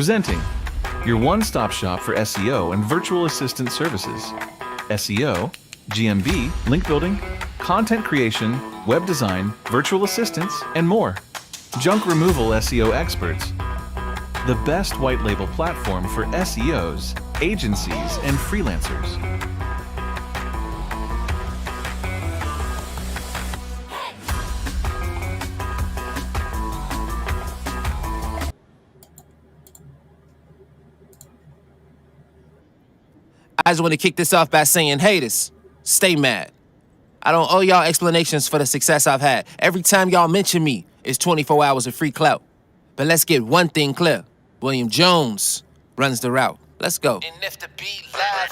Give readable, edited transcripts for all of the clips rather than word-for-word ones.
Presenting your one-stop shop for SEO and virtual assistant services. SEO, GMB, link building, content creation, web design, virtual assistants, and more. Junk removal SEO experts. The best white label platform for SEOs, agencies, and freelancers. I just want to kick this off by saying, haters, stay mad. I don't owe y'all explanations for the success I've had. Every time y'all mention me, it's 24 hours of free clout. But let's get one thing clear. William Jones runs the route. Let's go. And if the beat live,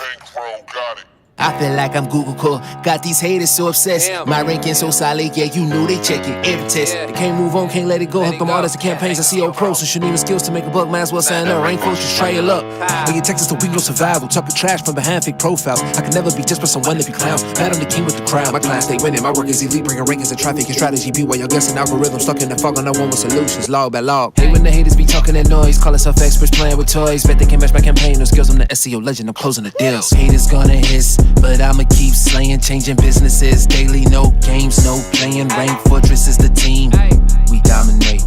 got it. I feel like I'm Google core. Got these haters so obsessed. Damn. My ranking so solid, yeah, you know they check it every test. They can't move on, can't let it go. Help them artists and campaigns and SEO pros. So should need skills to make a buck, might as well sign up. Rank folks, just try your luck. When you text us, we know survival. Talking trash from behind fake profiles. I can never be just for someone to be clowns. Mad I'm the king with the crowd. My clients stay winning. My work is elite, bringing rankings and traffic and strategy. Be while y'all guessing algorithms stuck in the fog on no one with solutions. Log by log. Hey, when the haters be talking that noise, call us experts playing with toys. Bet they can match my campaign. No skills, I'm the SEO legend. I'm closing the deals. Haters gonna hiss, but I'ma keep slaying, changing businesses daily. No games, no playing. Rank Fortress is the team. We dominate,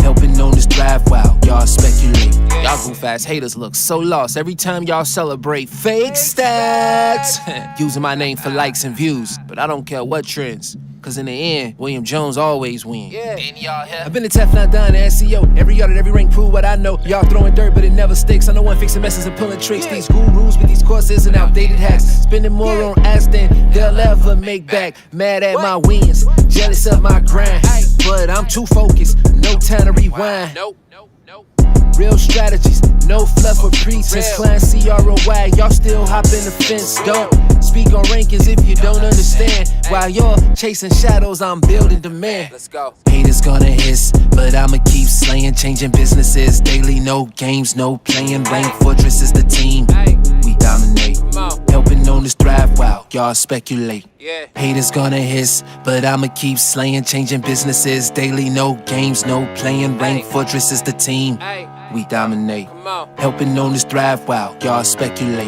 helping owners thrive while y'all speculate. Y'all go fast, haters look so lost every time y'all celebrate fake stats. Using my name for likes and views, but I don't care what trends. Cause in the end, William Jones always win. I've been a Teflon Don in SEO. Every yard and every rank prove what I know. Y'all throwing dirt, but it never sticks. I know one fixing messes and pulling tricks. These gurus with these courses and outdated hacks. Spending more on ads than they'll ever make back. Mad at my wins, jealous of my grind. But I'm too focused, no time to rewind. Real strategies, no fluff or pretense. Client CROI, y'all still hopping the fence. Don't speak on rankings if you don't understand. While you're chasing shadows, I'm building demand. Let's go. Haters gonna hiss, but I'ma keep slaying, changing businesses daily. No games, no playing. Rank Fortress is the team. We dominate, helping owners thrive while y'all speculate. Haters gonna hiss, but I'ma keep slaying, changing businesses daily. No games, no playing. Rank Fortress is the team. We dominate, helping owners thrive while y'all speculate.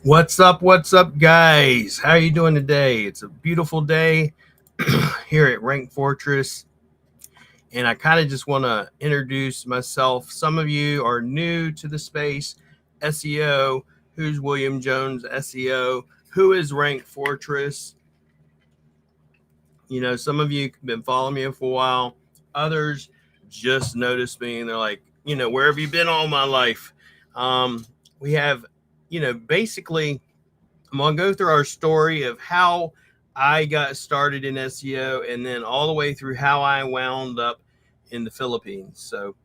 What's up, guys? How are you doing today? It's a beautiful day here at Rank Fortress, and I kind of just want to introduce myself. Some of you are new to the space, SEO. Who's William Jones SEO? Who is Rank Fortress? You know, some of you have been following me for a while. Others just noticed me and they're like, you know, where have you been all my life? We have, you know, basically, I'm going to go through our story of how I got started in SEO and then all the way through how I wound up in the Philippines. So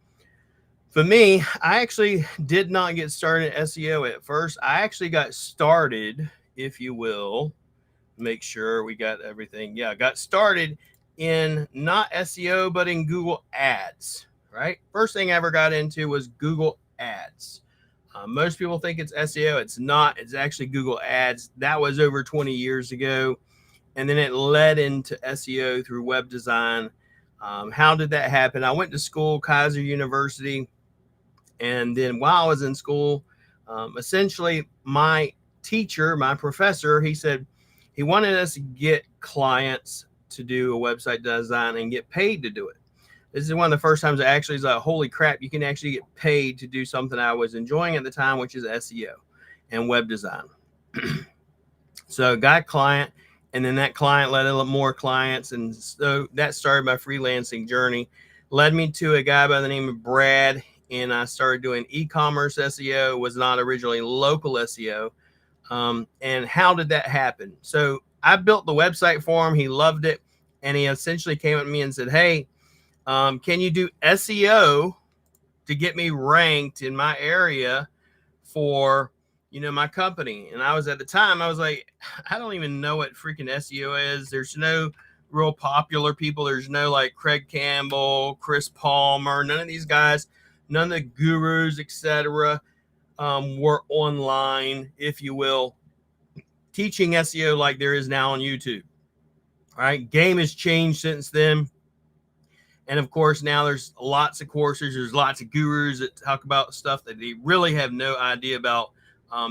for me, I actually did not get started in SEO at first. I actually got started, if you will, make sure we got everything. Yeah, I got started in not SEO, but in Google Ads, right? First thing I ever got into was Google Ads. Most people think it's SEO. It's not. It's actually Google Ads. That was over 20 years ago. And then it led into SEO through web design. How did that happen? I went to school, Kaiser University. And then while I was in school, essentially my teacher, my professor, he said he wanted us to get clients to do a website design and get paid to do it. This is one of the first times I actually was like, holy crap, you can actually get paid to do something I was enjoying at the time, which is SEO and web design. So got a client, and then that client led a lot more clients. And so that started my freelancing journey, led me to a guy by the name of Brad. And I started doing e-commerce SEO. It was not originally local SEO. And how did that happen? So I built the website for him. He loved it. And he essentially came at me and said, hey, can you do SEO to get me ranked in my area for, you know, my company? And I was at the time, I was like, I don't even know what freaking SEO is. There's no real popular people. There's no like Craig Campbell, Chris Palmer, none of these guys. None of the gurus, etc., were online, if you will, teaching SEO like there is now on YouTube. All right. Game has changed since then. And of course, now there's lots of courses. There's lots of gurus that talk about stuff that they really have no idea about.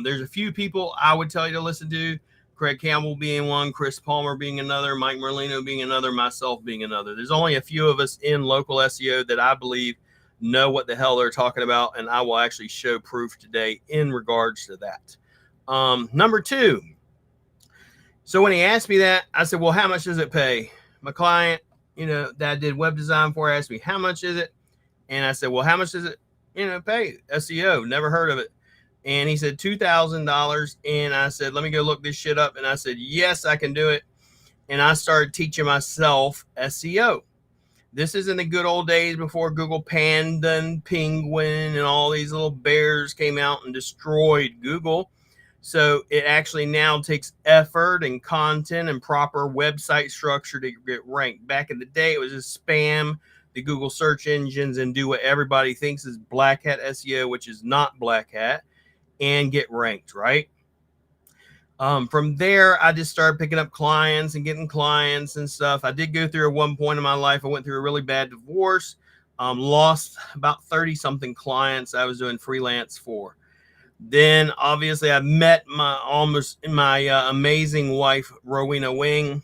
There's a few people I would tell you to listen to. Craig Campbell being one, Chris Palmer being another, Mike Merlino being another, myself being another. There's only a few of us in local SEO that I believe know what the hell they're talking about, and I will actually show proof today in regards to that. Number two. So when he asked me that, I said, well, how much does it pay? My client, that I did web design for, asked me, how much is it? And I said, well, how much does it, pay? SEO, never heard of it. And he said, $2,000. And I said, let me go look this shit up. And I said, yes, I can do it. And I started teaching myself SEO. This is in the good old days before Google Panda and Penguin and all these little bears came out and destroyed Google. So it actually now takes effort and content and proper website structure to get ranked. Back in the day, it was just spam the Google search engines and do what everybody thinks is black hat SEO, which is not black hat, and get ranked, right? From there, I just started picking up clients and getting clients and stuff. I did go through at one point in my life, I went through a really bad divorce, lost about 30-something clients I was doing freelance for. Then obviously I met my amazing wife, Rowena Wing,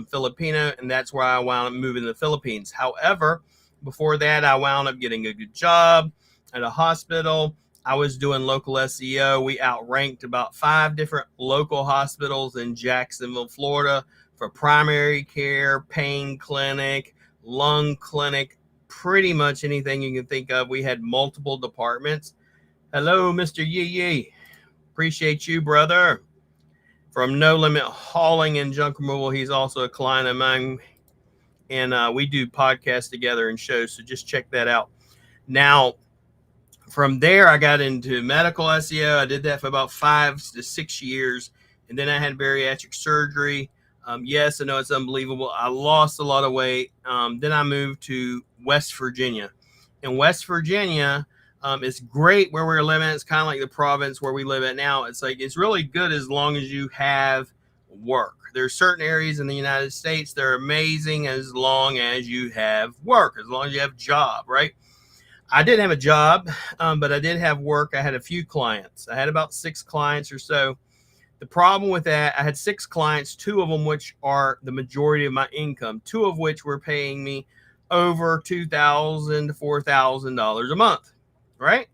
Filipino, and that's where I wound up moving to the Philippines. However, before that, I wound up getting a good job at a hospital. I was doing local SEO. We outranked about 5 different local hospitals in Jacksonville, Florida for primary care, pain clinic, lung clinic, pretty much anything you can think of. We had multiple departments. Hello, Mr. Yee Yee. Appreciate you, brother. From No Limit Hauling and Junk Removal. He's also a client of mine. And we do podcasts together and shows, so just check that out. Now, from there, I got into medical SEO. I did that for about 5 to 6 years. And then I had bariatric surgery. Yes, I know it's unbelievable. I lost a lot of weight. Then I moved to West Virginia. In West Virginia, it's great where we're living. It's kind of like the province where we live at now. It's really good as long as you have work. There are certain areas in the United States that are amazing as long as you have work, as long as you have a job, right? I didn't have a job, but I did have work. I had a few clients. I had about 6 clients or so. The problem with that, I had 6 clients, 2 of them which are the majority of my income, 2 of which were paying me over $2,000 to $4,000 a month, right?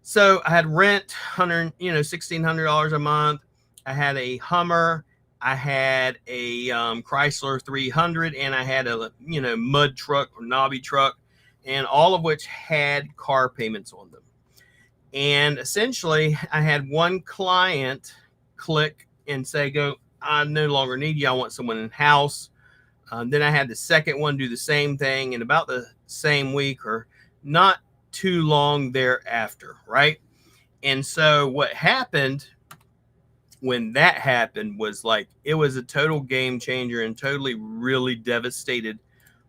So I had rent, $1,600 a month. I had a Hummer. I had a Chrysler 300, and I had a mud truck or knobby truck, and all of which had car payments on them. And essentially, I had one client click and say, "Go, I no longer need you. I want someone in house." Then I had the second one do the same thing in about the same week or not too long thereafter, right? And so what happened when that happened was it was a total game changer and totally really devastated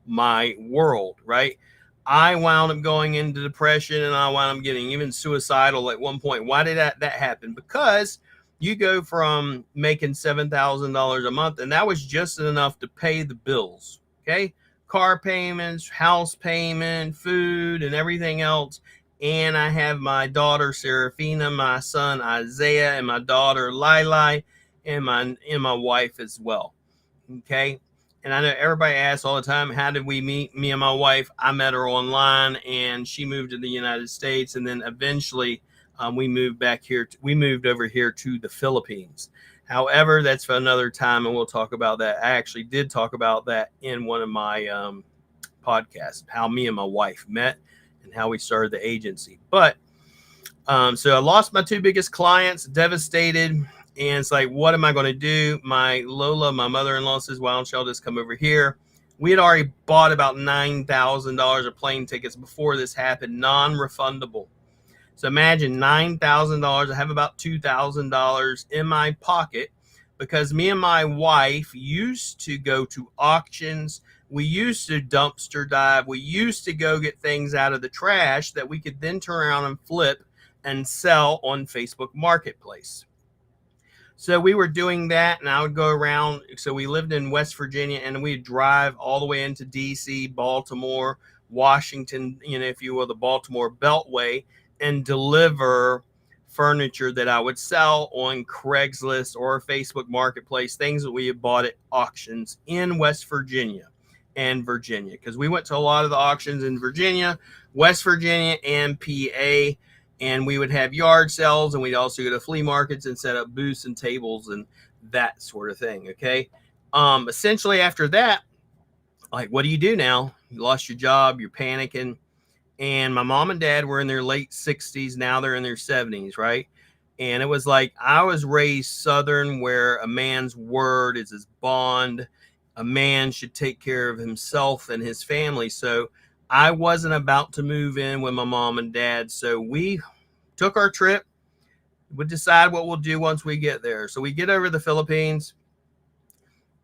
my world, right? I wound up going into depression, and I wound up getting even suicidal at one point. Why did that happen? Because you go from making $7,000 a month, and that was just enough to pay the bills, okay? Car payments, house payment, food, and everything else. And I have my daughter, Serafina, my son, Isaiah, and my daughter, Lili, and my wife as well, okay? And I know everybody asks all the time, how did we meet? Me and my wife, I met her online, and she moved to the United States. And then eventually we moved back here. We moved over here to the Philippines. However, that's for another time, and we'll talk about that. I actually did talk about that in one of my podcasts, how me and my wife met and how we started the agency. But so I lost my 2 biggest clients, devastated. And it's what am I going to do? My Lola, my mother-in-law, says, why don't y'all just come over here? We had already bought about $9,000 of plane tickets before this happened, non-refundable. So imagine $9,000. I have about $2,000 in my pocket because me and my wife used to go to auctions. We used to dumpster dive. We used to go get things out of the trash that we could then turn around and flip and sell on Facebook Marketplace. So we were doing that, and I would go around. So we lived in West Virginia, and we'd drive all the way into DC, Baltimore, Washington, if you will, the Baltimore Beltway, and deliver furniture that I would sell on Craigslist or Facebook Marketplace, things that we had bought at auctions in West Virginia and Virginia, because we went to a lot of the auctions in Virginia, West Virginia, and PA. And we would have yard sales, and we'd also go to flea markets and set up booths and tables and that sort of thing. Okay. Essentially after that, like, what do you do now? You lost your job, you're panicking. And my mom and dad were in their late 60s. Now they're in their 70s, right? And it was like, I was raised Southern, where a man's word is his bond. A man should take care of himself and his family. So I wasn't about to move in with my mom and dad. So we took our trip. We'll decide what we'll do once we get there. So we get over to the Philippines,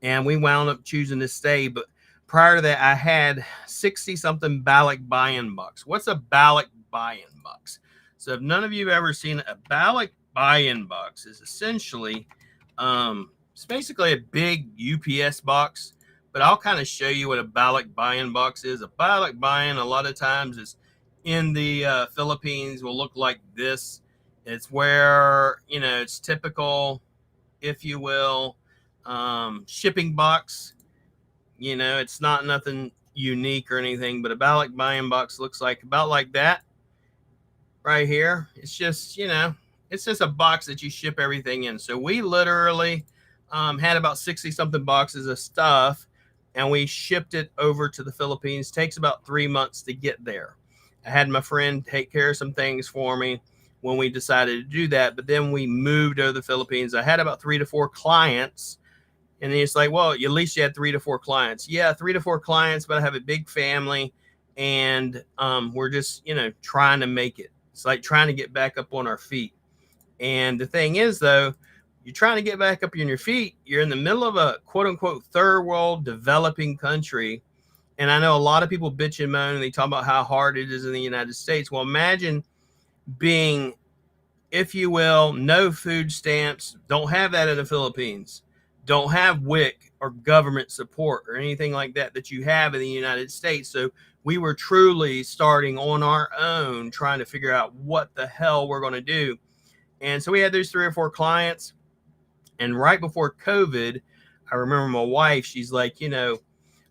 and we wound up choosing to stay. But prior to that, I had 60 something Balik buy-in bucks. What's a Balik buy-in bucks? So if none of you have ever seen a Balik buy-in bucks, is essentially, it's basically a big UPS box, but I'll kind of show you what a Balik buy-in box is. A Balik buy-in, a lot of times, is in the Philippines, will look like this. It's where, it's typical, if you will, shipping box. It's not nothing unique or anything, but a Balik buy-in box looks like about like that right here. It's just, it's just a box that you ship everything in. So we literally had about 60 something boxes of stuff, and we shipped it over to the Philippines. Takes about 3 months to get there. I had my friend take care of some things for me when we decided to do that, but then we moved to the Philippines. I had about 3 to 4 clients. And then it's like, well, at least you had 3 to 4 clients. Yeah, 3 to 4 clients, but I have a big family, and we're just, trying to make it. It's like trying to get back up on our feet. And the thing is, though, you're trying to get back up on your feet. You're in the middle of a quote unquote third world developing country. And I know a lot of people bitch and moan, and they talk about how hard it is in the United States. Well, imagine being, if you will, no food stamps, don't have that in the Philippines, don't have WIC or government support or anything like that you have in the United States. So we were truly starting on our own, trying to figure out what the hell we're going to do. And so we had those 3 or 4 clients. And right before COVID, I remember my wife, she's like,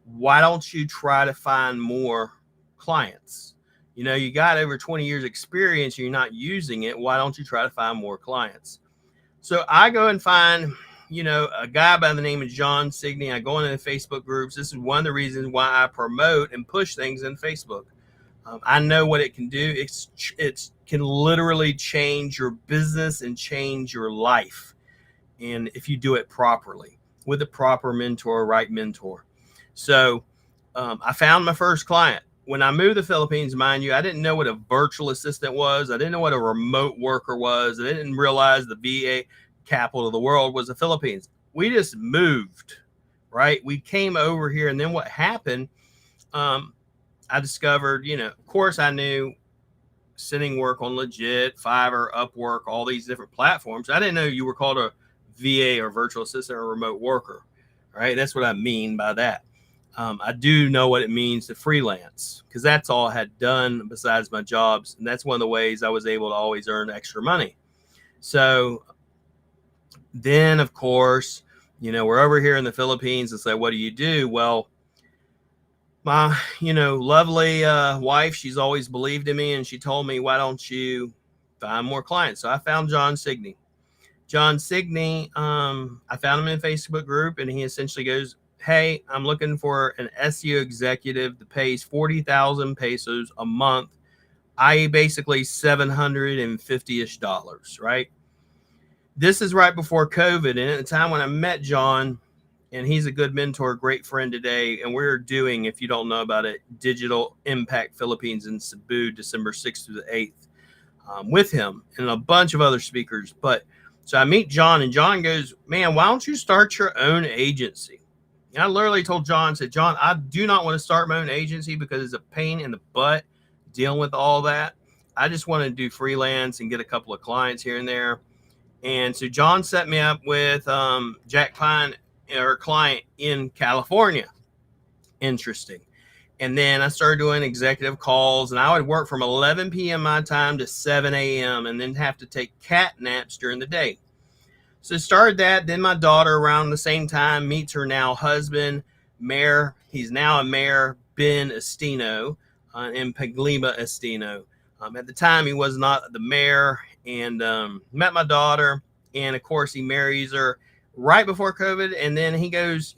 why don't you try to find more clients? You got over 20 years experience, you're not using it. Why don't you try to find more clients? So I go and find, a guy by the name of John Signey. I go into the Facebook groups. This is one of the reasons why I promote and push things in Facebook. I know what it can do. It can literally change your business and change your life. And if you do it properly with a proper mentor, right mentor. So I found my first client. When I moved to the Philippines, mind you, I didn't know what a virtual assistant was. I didn't know what a remote worker was. I didn't realize the VA capital of the world was the Philippines. We just moved, right? We came over here, and then what happened, I discovered, of course I knew sending work on Legit, Fiverr, Upwork, all these different platforms. I didn't know you were called a VA or virtual assistant or remote worker, right? That's what I mean by that. I do know what it means to freelance, because that's all I had done besides my jobs. And that's one of the ways I was able to always earn extra money. So then, of course, we're over here in the Philippines and say, what do you do? Well, my, lovely wife, she's always believed in me, and she told me, why don't you find more clients? So I found John Signey. John Signey, I found him in a Facebook group, and he essentially goes, hey, I'm looking for an SEO executive that pays 40,000 pesos a month, i.e. basically $750-ish, right? This is right before COVID, and at the time when I met John, and he's a good mentor, great friend today, and we're doing, if you don't know about it, Digital Impact Philippines in Cebu, December 6th through the 8th, with him and a bunch of other speakers. But so I meet John, and John goes, man, why don't you start your own agency? And I literally told John, said, John, I do not want to start my own agency because it's a pain in the butt dealing with all that. I just want to do freelance and get a couple of clients here and there. And so John set me up with Jack Pine, or client in California. Interesting. And then I started doing executive calls, and I would work from 11 p.m. my time to 7 a.m. and then have to take cat naps during the day. So started that. Then my daughter, around the same time, meets her now husband, Mayor. He's now a Mayor, Ben Estino, in Paglima Estino. At the time, he was not the mayor, and met my daughter. And of course, he marries her right before COVID. And then he goes,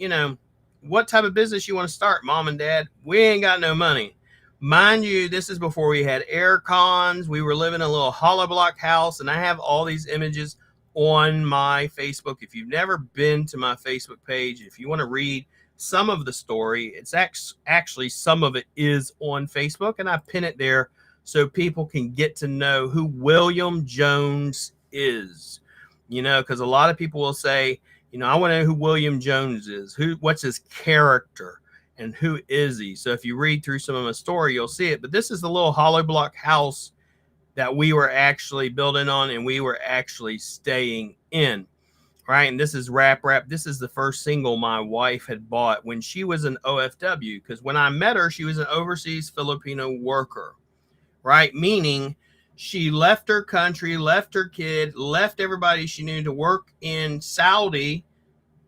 what type of business you want to start, Mom and Dad? We ain't got no money. Mind you, this is before we had air cons. We were living in a little hollow block house, and I have all these images on my Facebook. If you've never been to my Facebook page, if you want to read some of the story, it's actually some of it is on Facebook, and I pin it there so people can get to know who William Jones is. Because a lot of people will say, I want to know who William Jones is, what's his character, and who is he. So if you read through some of my story, you'll see it. But this is the little hollow block house that we were actually building on, and we were actually staying in, right? And this is Rap. This is the first single my wife had bought when she was an OFW, because when I met her, she was an overseas Filipino worker, right? Meaning she left her country, left her kid, left everybody she knew to work in Saudi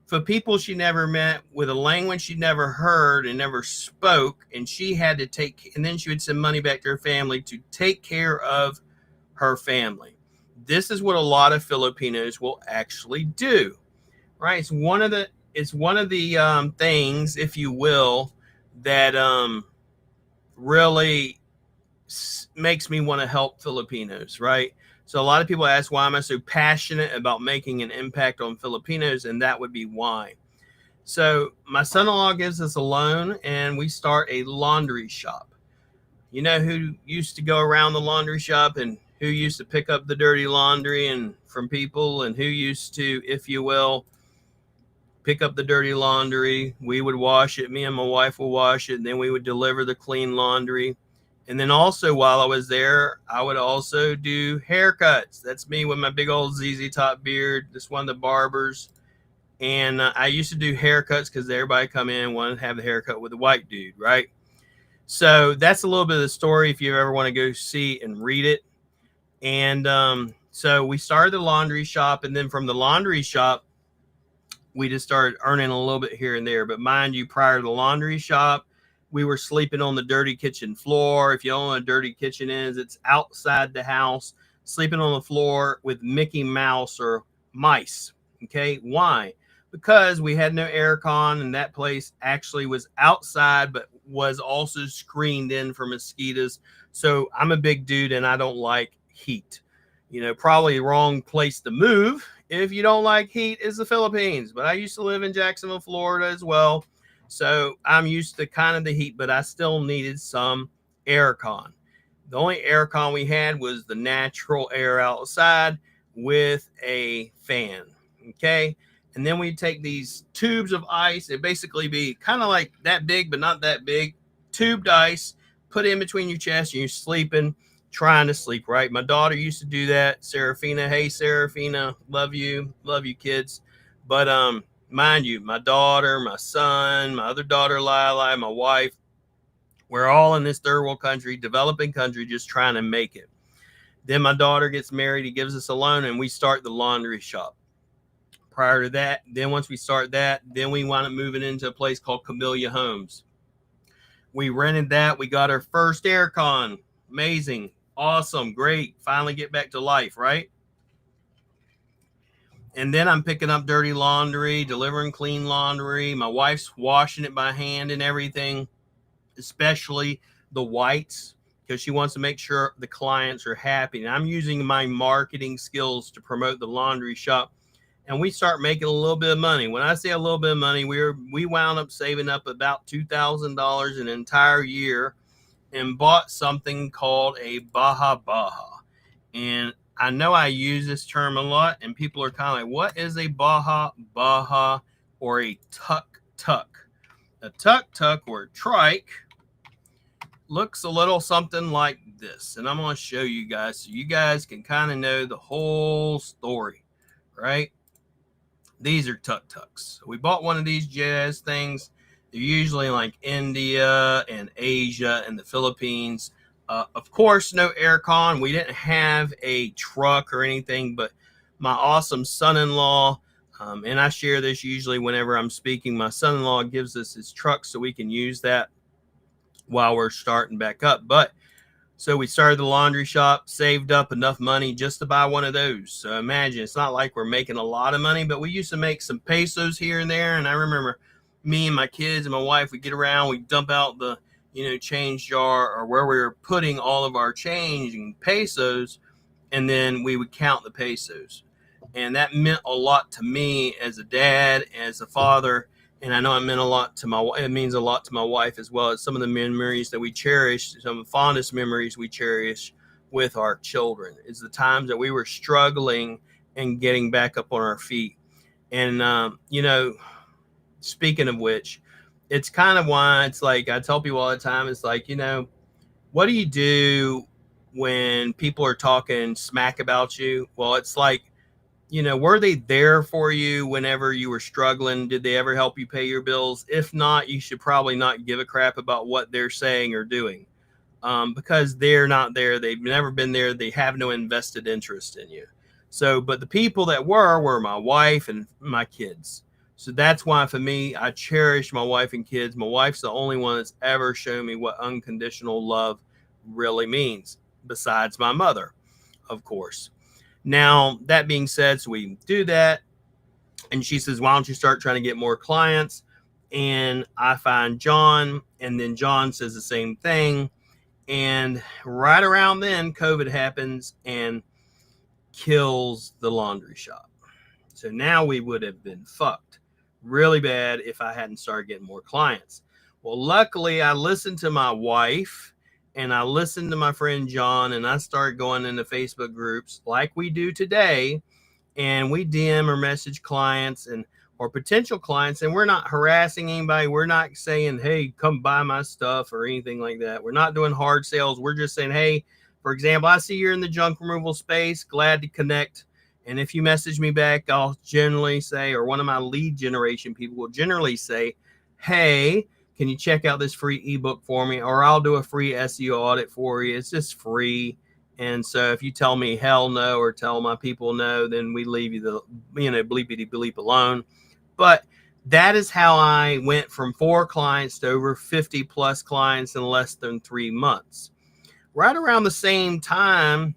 for people she never met, with a language she never heard and never spoke. And she had to and then she would send money back to her family to take care of her family. This is what a lot of Filipinos will actually do, right? It's one of the things, if you will, that really makes me want to help Filipinos, right? So a lot of people ask, why am I so passionate about making an impact on Filipinos? And that would be why. So my son-in-law gives us a loan, and we start a laundry shop. You know who used to go around the laundry shop and who used to pick up the dirty laundry and from people, and who used to, if you will, pick up the dirty laundry? We would wash it. Me and my wife would wash it, and then we would deliver the clean laundry. And then also, while I was there, I would also do haircuts. That's me with my big old ZZ Top beard. This one of the barbers. And I used to do haircuts because everybody come in and wanted to have the haircut with a white dude, right? So that's a little bit of the story if you ever want to go see and read it. And so we started the laundry shop. And then from the laundry shop, we just started earning a little bit here and there. But mind you, prior to the laundry shop, we were sleeping on the dirty kitchen floor. If you don't know what a dirty kitchen is, it's outside the house, sleeping on the floor with Mickey Mouse or mice. Okay, why? Because we had no air con, and that place actually was outside, but was also screened in for mosquitoes. So I'm a big dude, and I don't like heat. Probably the wrong place to move if you don't like heat is the Philippines. But I used to live in Jacksonville, Florida as well. So I'm used to kind of the heat, but I still needed some air con. The only air con we had was the natural air outside with a fan. Okay. And then we take these tubes of ice. It basically be kind of like that big, but not that big. Tubed ice, put in between your chest, and you're sleeping, trying to sleep, right? My daughter used to do that. Serafina. Hey, Serafina. Love you, kids. But, mind you, my daughter, my son, my other daughter, Lila, my wife, we're all in this third world country, developing country, just trying to make it. Then my daughter gets married. He gives us a loan, and we start the laundry shop. Prior to that, then once we start that, then we wound up moving into a place called Camellia Homes. We rented that. We got our first air con. Amazing. Awesome. Great. Finally get back to life, right? And then I'm picking up dirty laundry, delivering clean laundry. My wife's washing it by hand and everything, especially the whites, because she wants to make sure the clients are happy. And I'm using my marketing skills to promote the laundry shop. And we start making a little bit of money. When I say a little bit of money, we wound up saving up about $2,000 an entire year and bought something called a Baja Baja. And I know I use this term a lot, and people are kind of like, what is a Baja Baja or a Tuk Tuk? A Tuk Tuk or a trike looks a little something like this. And I'm going to show you guys so you guys can kind of know the whole story. right? These are tuk-tuks. We bought one of these jazz things. They're usually like India and Asia and the Philippines. Of course, no aircon. We didn't have a truck or anything, but my awesome son-in-law, and I share this usually whenever I'm speaking, my son-in-law gives us his truck so we can use that while we're starting back up. But so we started the laundry shop, saved up enough money just to buy one of those. So imagine, it's not like we're making a lot of money, but we used to make some pesos here and there. And I remember me and my kids and my wife, we get around, we dump out the, change jar or where we were putting all of our change in pesos, and then we would count the pesos. And that meant a lot to me as a dad, as a father. And I know it meant a lot to it means a lot to my wife as well. It's some of the memories that we cherish, some of the fondest memories we cherish with our children. It's the times that we were struggling and getting back up on our feet. And, speaking of which, it's kind of why it's like, I tell people all the time, it's like, what do you do when people are talking smack about you? Well, it's like, were they there for you whenever you were struggling? Did they ever help you pay your bills? If not, you should probably not give a crap about what they're saying or doing, because they're not there. They've never been there. They have no invested interest in you. So, but the people that were my wife and my kids. So that's why for me, I cherish my wife and kids. My wife's the only one that's ever shown me what unconditional love really means, besides my mother, of course. Now, that being said, so we do that. And she says, why don't you start trying to get more clients? And I find John, and then John says the same thing. And right around then, COVID happens and kills the laundry shop. So now we would have been fucked really bad if I hadn't started getting more clients. Well, luckily, I listened to my wife and I listened to my friend John, and I started going into Facebook groups like we do today, and we DM or message clients or potential clients, and we're not harassing anybody. We're not saying, hey, come buy my stuff or anything like that. We're not doing hard sales. We're just saying, hey, for example, I see you're in the junk removal space. Glad to connect. And if you message me back, I'll generally say, or one of my lead generation people will generally say, hey, can you check out this free ebook for me? Or I'll do a free SEO audit for you. It's just free. And so if you tell me hell no, or tell my people no, then we leave you the, bleepity bleep alone. But that is how I went from 4 clients to over 50 plus clients in less than 3 months. Right around the same time,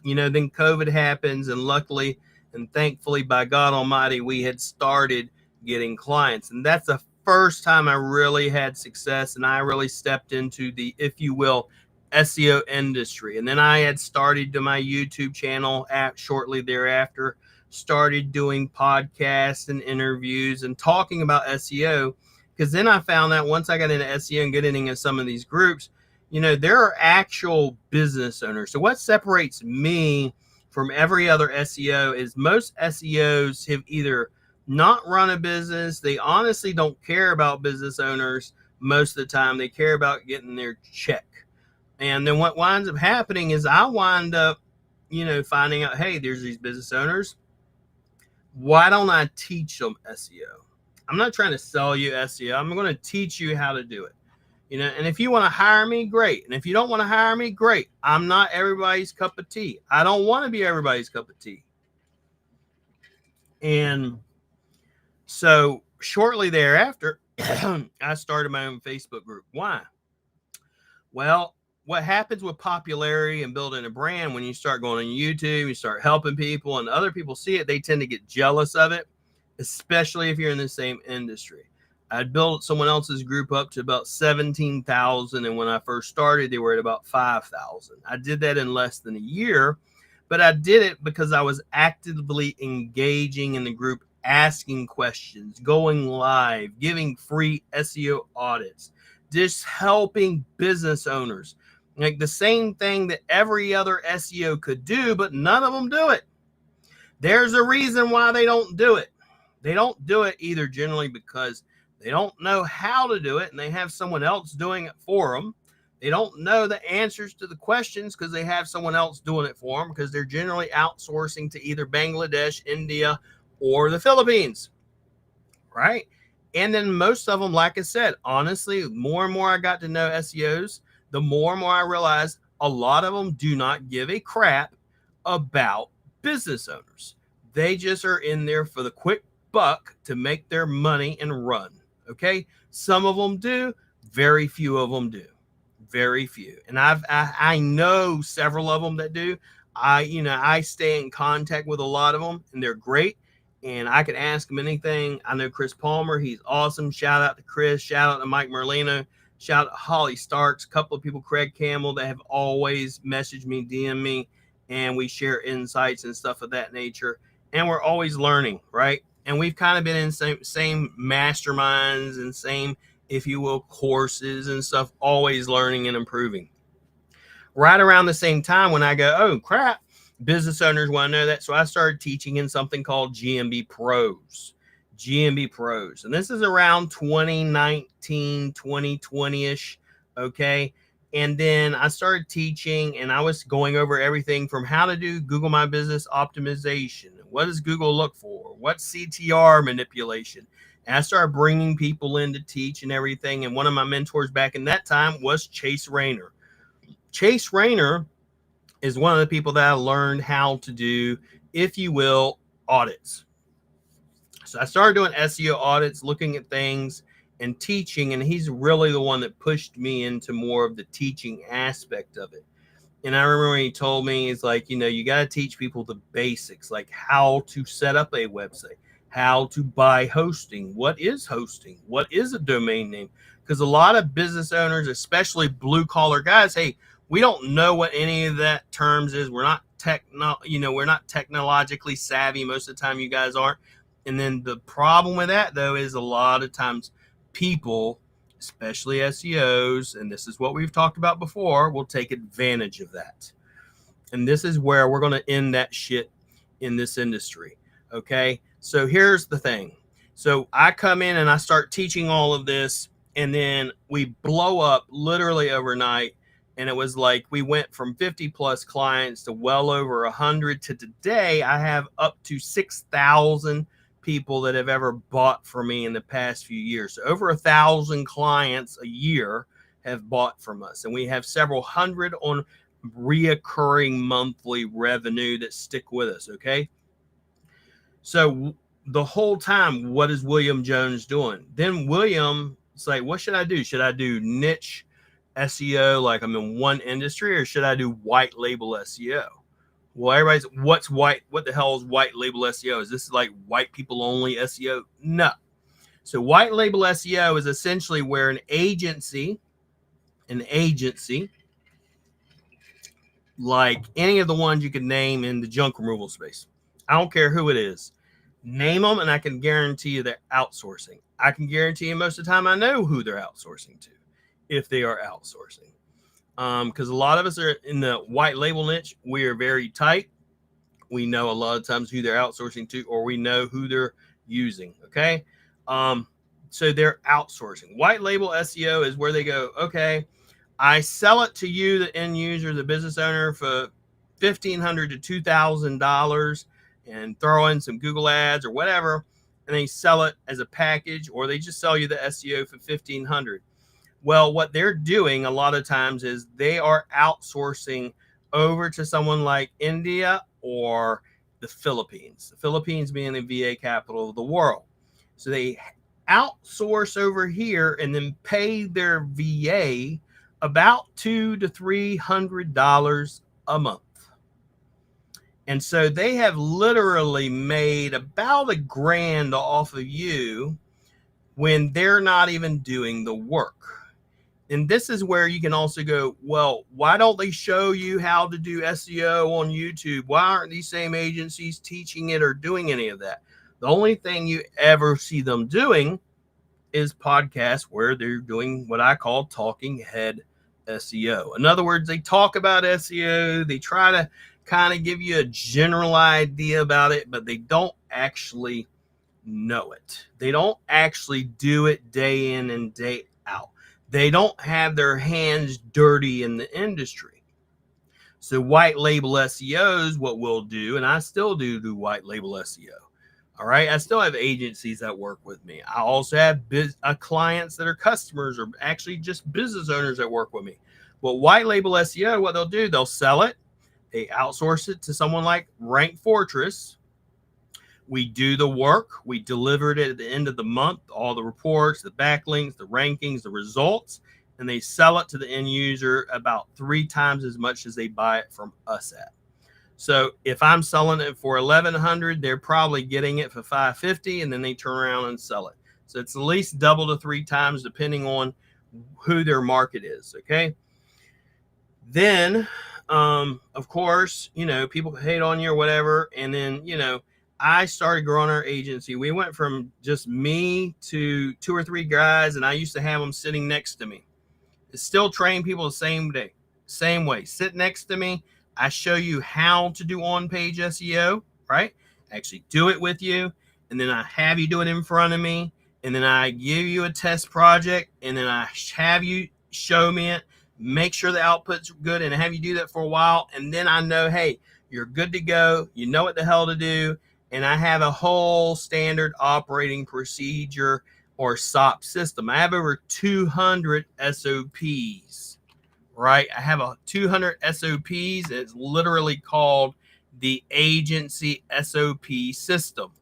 then COVID happens, and luckily and thankfully, by God Almighty, we had started getting clients. And that's the first time I really had success, and I really stepped into the, if you will, SEO industry. And then I had started to my YouTube channel shortly thereafter, started doing podcasts and interviews and talking about SEO, because then I found out once I got into SEO and getting into some of these groups, there are actual business owners. So what separates me from every other SEO is most SEOs have either not run a business. They honestly don't care about business owners most of the time. They care about getting their check. And then what winds up happening is I wind up, finding out, hey, there's these business owners. Why don't I teach them SEO? I'm not trying to sell you SEO. I'm going to teach you how to do it. And if you want to hire me, great. And if you don't want to hire me, great. I'm not everybody's cup of tea. I don't want to be everybody's cup of tea. And so shortly thereafter, I started my own Facebook group. Why? Well, what happens with popularity and building a brand, when you start going on YouTube, you start helping people and other people see it, they tend to get jealous of it, especially if you're in the same industry. I'd built someone else's group up to about 17,000. And when I first started, they were at about 5,000. I did that in less than a year, but I did it because I was actively engaging in the group, asking questions, going live, giving free SEO audits, just helping business owners. Like the same thing that every other SEO could do, but none of them do it. There's a reason why they don't do it. They don't do it either generally because they don't know how to do it and they have someone else doing it for them. They don't know the answers to the questions because they have someone else doing it for them, because they're generally outsourcing to either Bangladesh, India, or the Philippines, right? And then most of them, like I said, honestly, more and more I got to know SEOs, the more and more I realized a lot of them do not give a crap about business owners. They just are in there for the quick buck to make their money and run. Okay. Some of them do, very few of them do. Very few. And I know several of them that do. I stay in contact with a lot of them, and they're great, and I can ask him anything. I know Chris Palmer. He's awesome. Shout out to Chris. Shout out to Mike Merlino. Shout out to Holly Starks. A couple of people, Craig Campbell, that have always messaged me, DM me, and we share insights and stuff of that nature. And we're always learning, right? And we've kind of been in same masterminds and same, if you will, courses and stuff, always learning and improving. Right around the same time when I go, oh crap, business owners want to know that. So I started teaching in something called GMB Pros. GMB Pros. And this is around 2019, 2020-ish. Okay. And then I started teaching, and I was going over everything from how to do Google My Business optimization. What does Google look for? What's CTR manipulation? And I started bringing people in to teach and everything. And one of my mentors back in that time was Chase Rayner. Chase Rayner is one of the people that I learned how to do, if you will, audits. So I started doing SEO audits, looking at things and teaching, and he's really the one that pushed me into more of the teaching aspect of it. And I remember when he told me, he's like, you got to teach people the basics, like how to set up a website, how to buy hosting, what is hosting, what is a domain name? Because a lot of business owners, especially blue collar guys, hey, we don't know what any of that terms is. We're not we're not technologically savvy. Most of the time you guys aren't. And then the problem with that, though, is a lot of times people, especially SEOs, and this is what we've talked about before, will take advantage of that. And this is where we're going to end that shit in this industry. Okay. So here's the thing. So I come in and I start teaching all of this, and then we blow up literally overnight. And it was like we went from 50 plus clients to well over 100 to today. I have up to 6,000 people that have ever bought from me in the past few years. So over 1,000 clients a year have bought from us. And we have several hundred on reoccurring monthly revenue that stick with us. Okay. So the whole time, what is William Jones doing? Then William say, what should I do? Should I do niche SEO, like I'm in one industry, or should I do white label SEO? Well, everybody's, what the hell is white label SEO? Is this like white people only SEO? No. So white label SEO is essentially where an agency, like any of the ones you could name in the junk removal space, I don't care who it is, name them, and I can guarantee you they're outsourcing. I can guarantee you most of the time I know who they're outsourcing to, if they are outsourcing. Because a lot of us are in the white label niche. We are very tight. We know a lot of times who they're outsourcing to, or we know who they're using. Okay. So they're outsourcing. White label SEO is where they go, okay, I sell it to you, the end user, the business owner, for $1,500 to $2,000, and throw in some Google ads or whatever, and they sell it as a package, or they just sell you the SEO for $1,500. Well, what they're doing a lot of times is they are outsourcing over to someone like India or the Philippines. The Philippines being the VA capital of the world. So they outsource over here and then pay their VA about $200 to $300 a month. And so they have literally made about $1,000 off of you when they're not even doing the work. And this is where you can also go, well, why don't they show you how to do SEO on YouTube? Why aren't these same agencies teaching it or doing any of that? The only thing you ever see them doing is podcasts where they're doing what I call talking head SEO. In other words, they talk about SEO. They try to kind of give you a general idea about it, but they don't actually know it. They don't actually do it day in and day out. they don't have their hands dirty in the industry. So white label SEOs, what we'll do, and I still do white label SEO. All right. I still have agencies that work with me. I also have clients that are customers or actually just business owners that work with me. Well, white label SEO, what they'll do, they'll sell it. They outsource it to someone like Rank Fortress. We do the work. We deliver it at the end of the month, all the reports, the backlinks, the rankings, the results, and they sell it to the end user about 3 times as much as they buy it from us at. So if I'm selling it for $1,100, they're probably getting it for $550, and then they turn around and sell it. So it's at least double to 3 times depending on who their market is. Okay. Then, of course, people hate on you or whatever. And then, I started growing our agency. We went from just me to 2 or 3 guys, and I used to have them sitting next to me. Still train people the same way. Sit next to me. I show you how to do on-page SEO, right? Actually do it with you. And then I have you do it in front of me. And then I give you a test project. And then I have you show me it. Make sure the output's good and have you do that for a while. And then I know, hey, you're good to go. You know what the hell to do. And I have a whole standard operating procedure or SOP system. I have over 200 SOPs, right? I have 200 SOPs. It's literally called the agency SOP system.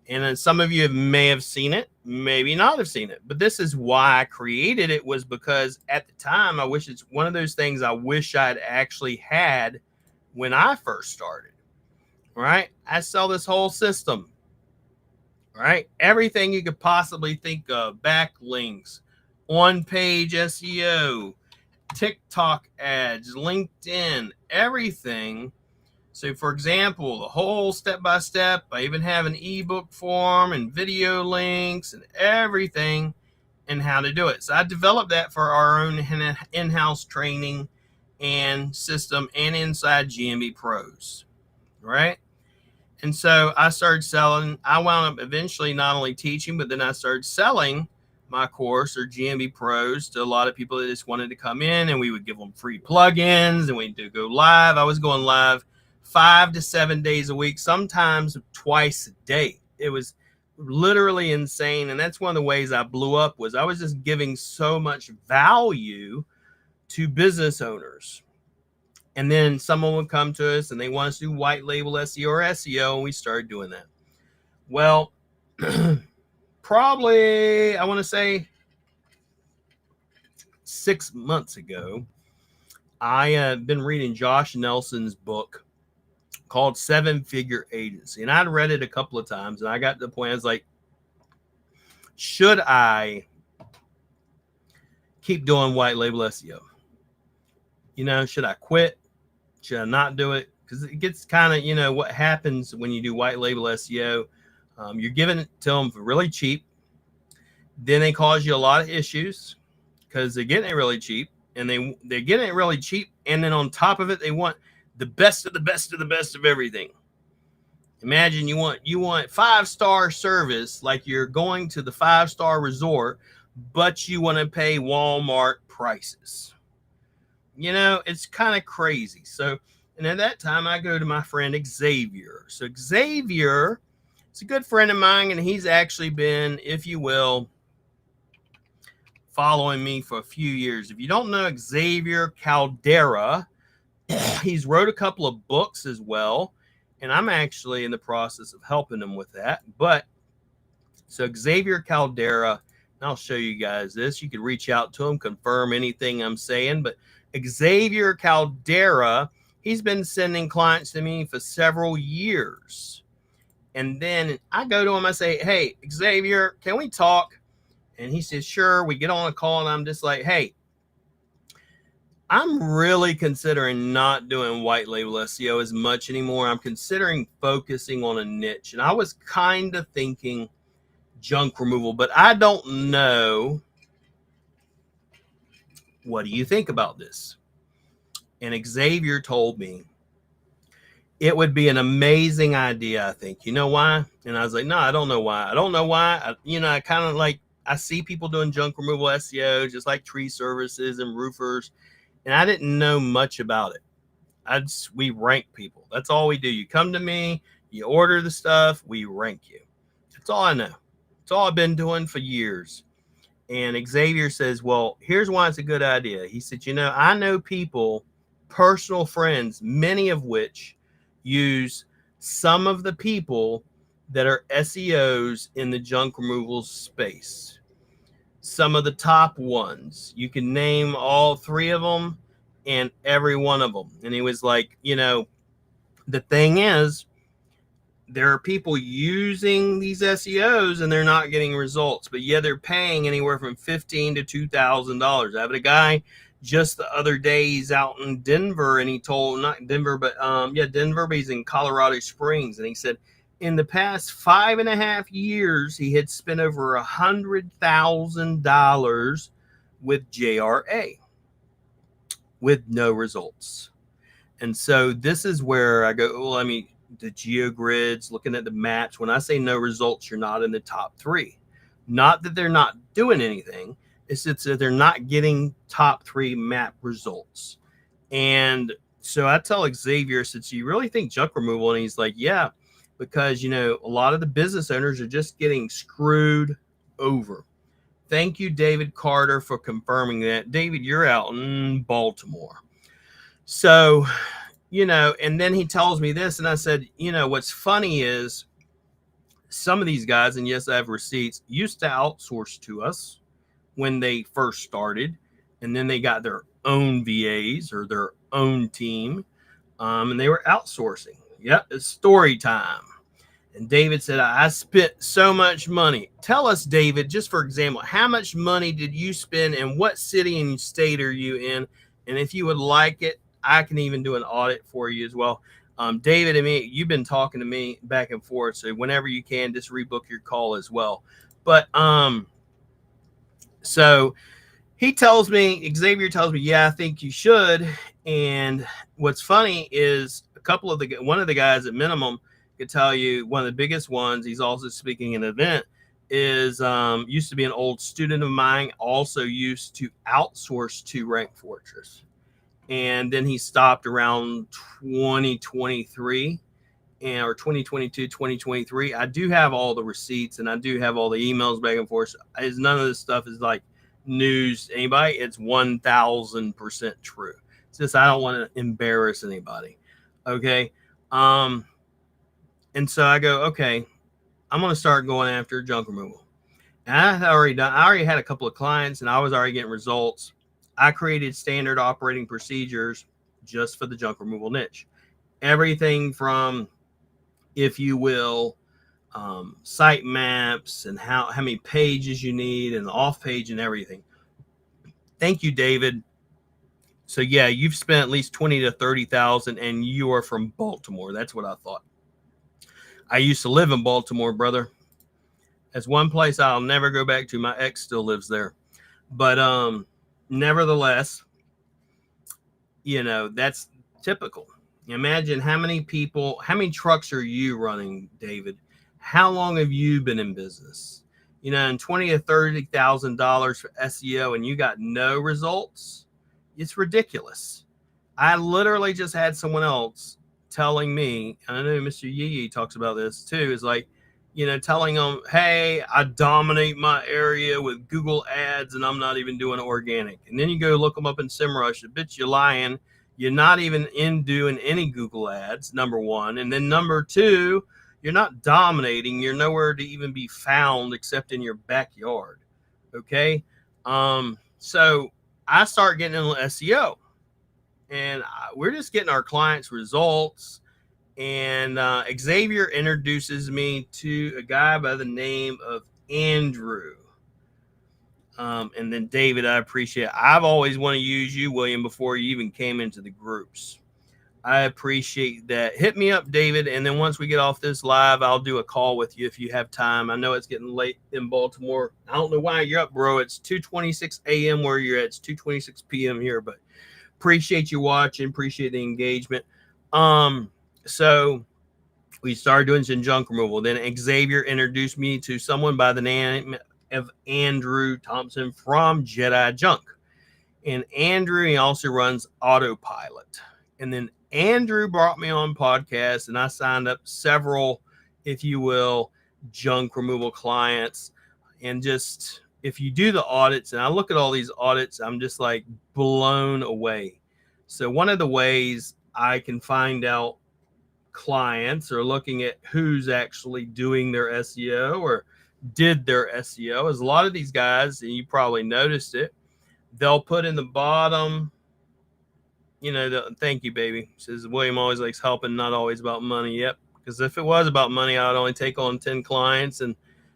And then some of you may have seen it, maybe not have seen it. But this is why I created it, was because at the time, I wish it's one of those things I wish I'd actually had when I first started. Right? I sell this whole system, right? Everything you could possibly think of, backlinks, on-page SEO, TikTok ads, LinkedIn, everything. So for example, the whole step-by-step, I even have an ebook form and video links and everything and how to do it. So I developed that for our own in-house training and system and inside GMB Pros. Right? And so I started selling. I wound up eventually not only teaching, but then I started selling my course or GMB Pros to a lot of people that just wanted to come in, and we would give them free plugins and we'd go live. I was going live 5 to 7 days a week, sometimes twice a day. It was literally insane. And that's one of the ways I blew up, was I was just giving so much value to business owners. And then someone would come to us and they want us to do white label SEO or SEO, and we started doing that. Well, probably, I want to say 6 months ago, I had been reading Josh Nelson's book called 7-Figure Agency. And I'd read it a couple of times, and I got to the point, I was like, should I keep doing white label SEO? Should I quit? Should I not do it? Because it gets kind of, what happens when you do white label SEO. You're giving it to them for really cheap. Then they cause you a lot of issues because they're getting it really cheap, and they're getting it really cheap. And then on top of it, they want the best of the best of the best of everything. Imagine you want 5-star service, like you're going to the 5-star resort, but you want to pay Walmart prices. It's kind of crazy. So, and at that time, I go to my friend Xavier. So Xavier is a good friend of mine, and he's actually been, if you will, following me for a few years. If you don't know Xavier Caldera, he's wrote a couple of books as well, and I'm actually in the process of helping him with that. But so Xavier Caldera, and I'll show you guys this. You can reach out to him, confirm anything I'm saying, but Xavier Caldera, he's been sending clients to me for several years. And then I go to him, I say, hey, Xavier, can we talk? And he says, sure. We get on a call, and I'm just like, hey, I'm really considering not doing white label SEO as much anymore. I'm considering focusing on a niche. And I was kind of thinking junk removal, but I don't know. What do you think about this? And Xavier told me it would be an amazing idea, I think. You know why? And I was like, no, I don't know why. I don't know why. I kind of like I see people doing junk removal SEO, just like tree services and roofers, and I didn't know much about it. We rank people. That's all we do. You come to me, you order the stuff, we rank you. That's all I know. That's all I've been doing for years. And Xavier says, well, here's why it's a good idea. He said, I know people, personal friends, many of which use some of the people that are SEOs in the junk removal space. Some of the top ones. You can name all three of them and every one of them. And he was like, the thing is, there are people using these SEOs and they're not getting results, but yeah, they're paying anywhere from $1,500 to $2,000. I have a guy just the other day, he's out in Denver, and he told, not Denver, but Denver, but he's in Colorado Springs. And he said in the past 5.5 years, he had spent over $100,000 with JRA with no results. And so this is where I go, well, the geogrids, looking at the maps. When I say no results, you're not in the top 3. Not that they're not doing anything. It's that they're not getting top 3 map results. And so I tell Xavier, since you really think junk removal? And he's like, yeah, because, a lot of the business owners are just getting screwed over. Thank you, David Carter, for confirming that. David, you're out in Baltimore. So, and then he tells me this, and I said, what's funny is some of these guys, and yes, I have receipts, used to outsource to us when they first started, and then they got their own VAs or their own team, and they were outsourcing. Yep, it's story time. And David said, I spent so much money. Tell us, David, just for example, how much money did you spend, and what city and state are you in? And if you would like it, I can even do an audit for you as well. David and me, you've been talking to me back and forth, so whenever you can, just rebook your call as well. But so he tells me, Xavier tells me, yeah, I think you should. And what's funny is one of the guys at minimum could tell you, one of the biggest ones, he's also speaking at an event, is used to be an old student of mine, also used to outsource to Rank Fortress. And then he stopped around 2023 or 2022, 2023. I do have all the receipts, and I do have all the emails back and forth. None of this stuff is like news to anybody. It's 1,000% true. It's just I don't want to embarrass anybody. Okay. And so I go, okay, I'm going to start going after junk removal. And I already had a couple of clients, and I was already getting results. I created standard operating procedures just for the junk removal niche. Everything from, if you will, site maps and how many pages you need and the off page and everything. Thank you, David. So yeah, you've spent at least 20 to 30,000, and you are from Baltimore. That's what I thought. I used to live in Baltimore, brother. That's one place I'll never go back to. My ex still lives there. But nevertheless, that's typical. Imagine how many trucks are you running, David? How long have you been in business? And $20,000 to $30,000 for SEO, and you got no results. It's ridiculous. I literally just had someone else telling me, and I know Mr. Yee talks about this too, is like, telling them, hey, I dominate my area with Google ads, and I'm not even doing organic. And then you go look them up in SEMrush. Bitch, you're lying. You're not even in doing any Google ads, number one. And then number two, you're not dominating. You're nowhere to even be found except in your backyard. Okay. So I start getting into SEO, and we're just getting our clients results. And Xavier introduces me to a guy by the name of Andrew. And then David, I appreciate it. I've always wanted to use you, William, before you even came into the groups. I appreciate that. Hit me up, David. And then once we get off this live, I'll do a call with you if you have time. I know it's getting late in Baltimore. I don't know why you're up, bro. It's 2:26 a.m. where you're at. It's 2:26 p.m. here, but appreciate you watching. Appreciate the engagement. So we started doing some junk removal. Then Xavier introduced me to someone by the name of Andrew Thompson from Jedi Junk. And Andrew, he also runs Autopilot. And then Andrew brought me on podcast, and I signed up several, if you will, junk removal clients. And just, if you do the audits, and I look at all these audits, I'm just like blown away. So one of the ways I can find out clients or looking at who's actually doing their SEO or did their SEO is a lot of these guys, and you probably noticed it, they'll put in the bottom, thank you, baby. Says William always likes helping, not always about money. Yep. Because if it was about money, I'd only take on 10 clients and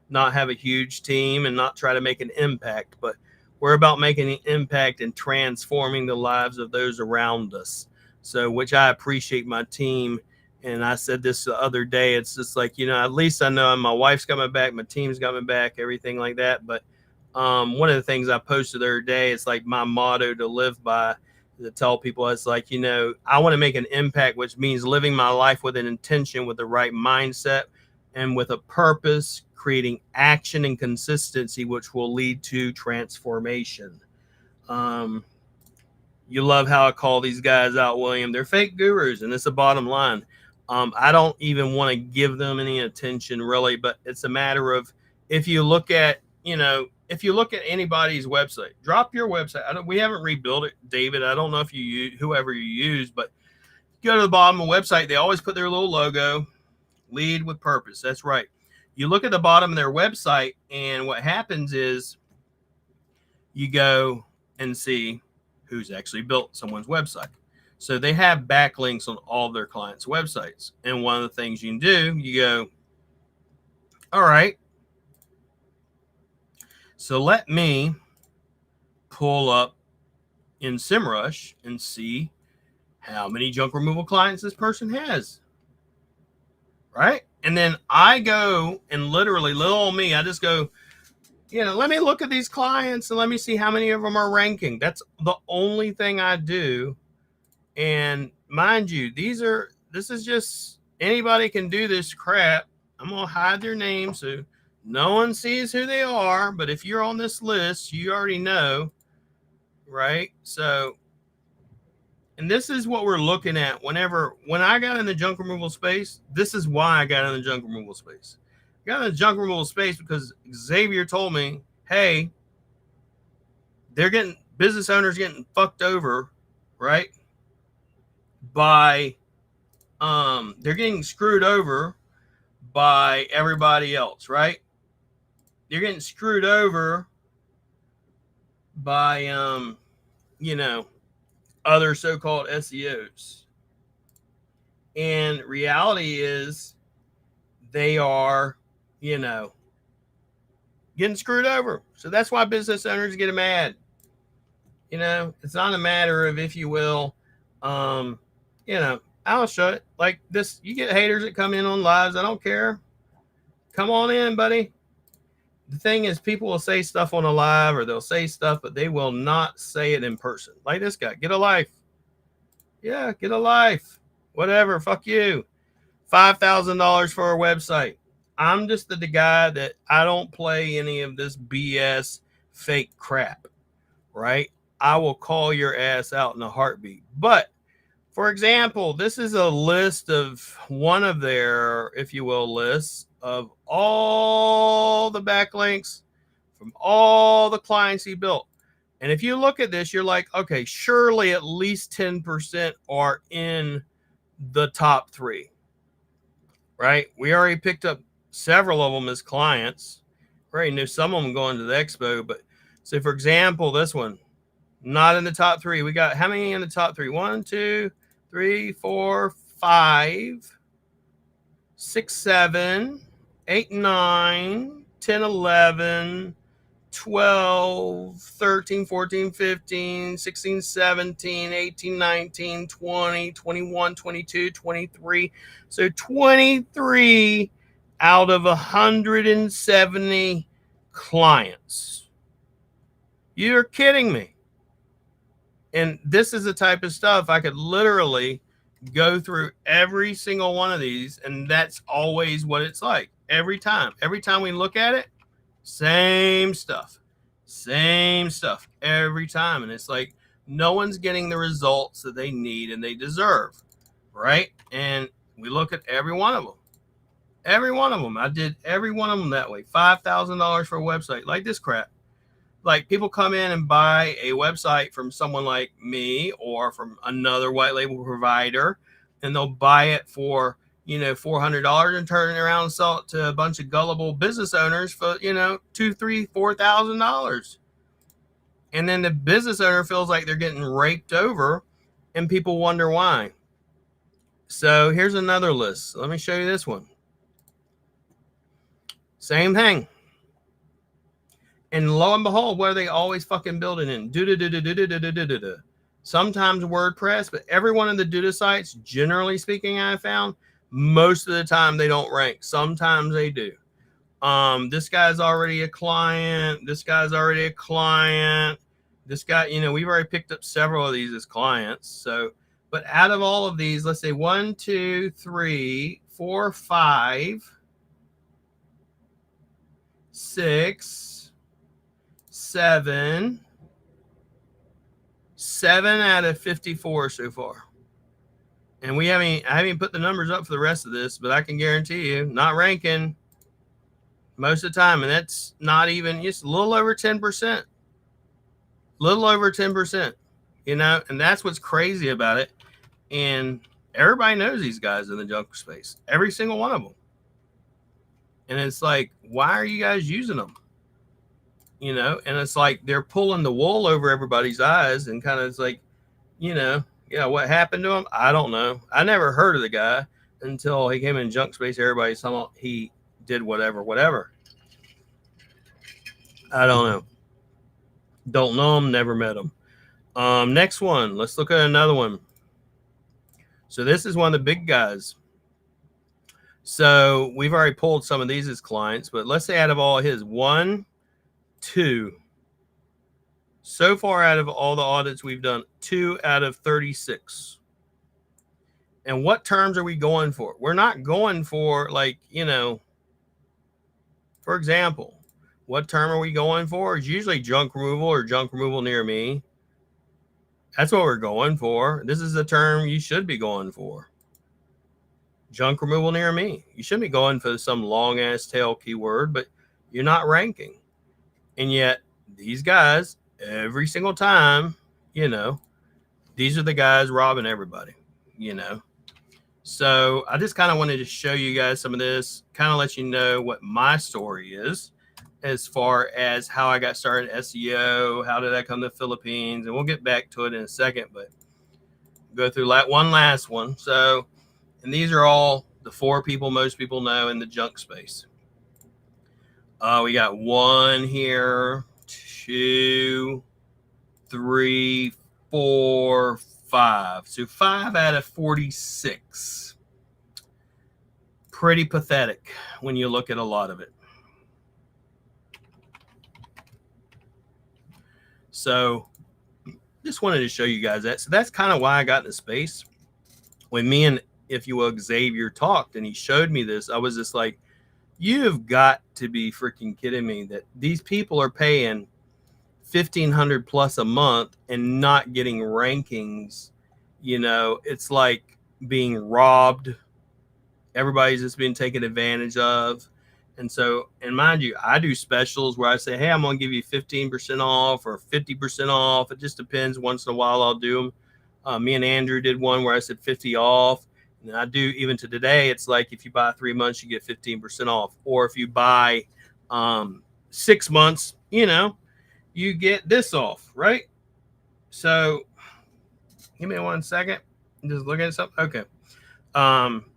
not have a huge team and not try to make an impact. But we're about making an impact and transforming the lives of those around us. So, which I appreciate my team. And I said this the other day, it's just like, at least I know my wife's got my back, my team's got my back, everything like that. But one of the things I posted the other day, it's like my motto to live by, to tell people, it's like, I want to make an impact, which means living my life with an intention, with the right mindset and with a purpose, creating action and consistency, which will lead to transformation. You love how I call these guys out, William. They're fake gurus, and it's the bottom line. I don't even want to give them any attention, really, but it's a matter of, if you look at anybody's website, drop your website. We haven't rebuilt it, David. I don't know if you use whoever you use, but go to the bottom of the website. They always put their little logo, lead with purpose. That's right. You look at the bottom of their website, and what happens is you go and see who's actually built someone's website. So they have backlinks on all their clients' websites. And one of the things you can do, you go, all right, so let me pull up in SEMrush and see how many junk removal clients this person has. Right? And then I go and literally, little old me, I just go, let me look at these clients and let me see how many of them are ranking. That's the only thing I do. And mind you, this is just, anybody can do this crap. I'm going to hide their name so no one sees who they are. But if you're on this list, you already know, right? So, and this is what we're looking at when I got in the junk removal space. This is why I got in the junk removal space. I got in the junk removal space because Xavier told me, hey, business owners getting fucked over, right? By they're getting screwed over by everybody else, right? They're getting screwed over by other so-called SEOs. And reality is they are, getting screwed over. So that's why business owners get mad. It's not a matter of, if you will, I'll show it like this. You get haters that come in on lives. I don't care. Come on in, buddy. The thing is, people will say stuff on a live, or they'll say stuff, but they will not say it in person. Like this guy, get a life. Yeah, get a life. Whatever. Fuck you. $5,000 for a website. I'm just the guy that I don't play any of this BS fake crap, right? I will call your ass out in a heartbeat. But for example, this is a list of one of their, if you will, lists of all the backlinks from all the clients he built. And if you look at this, you're like, okay, surely at least 10% are in the top 3, right? We already picked up several of them as clients. We already knew some of them going to the expo. But so, for example, this one, not in the top 3. We got how many in the top 3? 1, 2, 3, 4, 5, 6, 7, 8, 9, 10, 11, 12, 13, 14, 15, 16, 17, 18, 19, 20, 21, 22, 23. So 23 out of 170 clients. You're kidding me. And this is the type of stuff I could literally go through every single one of these, and that's always what it's like. Every time we look at it, Same stuff every time. And it's like no one's getting the results that they need and they deserve, right? And we look at every one of them. Every one of them. I did every one of them that way. $5,000 for a website, like this crap. Like people come in and buy a website from someone like me or from another white label provider, and they'll buy it for, $400 and turn it around and sell it to a bunch of gullible business owners for, $2,000, $3,000, $4,000. And then the business owner feels like they're getting raped over, and people wonder why. So here's another list. Let me show you this one. Same thing. And lo and behold, what are they always fucking building in? Sometimes WordPress, but every one of the Duda sites, generally speaking, I found, most of the time they don't rank. Sometimes they do. This guy's already a client. This guy's already a client. This guy, we've already picked up several of these as clients. So, but out of all of these, let's say 1, 2, 3, 4, 5, 6, 7 out of 54 so far. And I haven't put the numbers up for the rest of this, but I can guarantee you, not ranking most of the time. And that's not even, just a little over 10%. Little over 10%, and that's what's crazy about it. And everybody knows these guys in the junk space, every single one of them. And it's like, why are you guys using them? And it's like they're pulling the wool over everybody's eyes, and kind of it's like, what happened to him? I don't know. I never heard of the guy until he came in junk space. Everybody's talking, he did whatever. I don't know. Don't know him, never met him. Next one, let's look at another one. So this is one of the big guys. So we've already pulled some of these as clients, but let's say out of all his 1, 2. So far out of all the audits we've done, 2 out of 36. And what terms are we going for? We're not going for for example, what term are we going for? It's usually junk removal or junk removal near me. That's what we're going for. This is the term you should be going for. Junk removal near me. You shouldn't be going for some long ass tail keyword, but you're not ranking. And yet these guys, every single time, these are the guys robbing everybody, So I just kind of wanted to show you guys some of this, kind of let you know what my story is as far as how I got started in SEO, how did I come to the Philippines, and we'll get back to it in a second, but go through one last one. So, and these are all the 4 people most people know in the junk space. We got 1 here, 2, 3, 4, 5. So 5 out of 46. Pretty pathetic when you look at a lot of it. So just wanted to show you guys that. So that's kind of why I got into space. When me and, if you will, Xavier talked and he showed me this, I was just like, you've got to be freaking kidding me that these people are paying $1,500 plus a month and not getting rankings. It's like being robbed. Everybody's just being taken advantage of. And so, and mind you, I do specials where I say, hey, I'm going to give you 15% off or 50% off. It just depends. Once in a while, I'll do them. Me and Andrew did one where I said 50 off. And I do, even to today, it's like if you buy 3 months, you get 15% off. Or if you buy 6 months, you get this off, right? So give me 1 second. I'm just looking at something. Okay.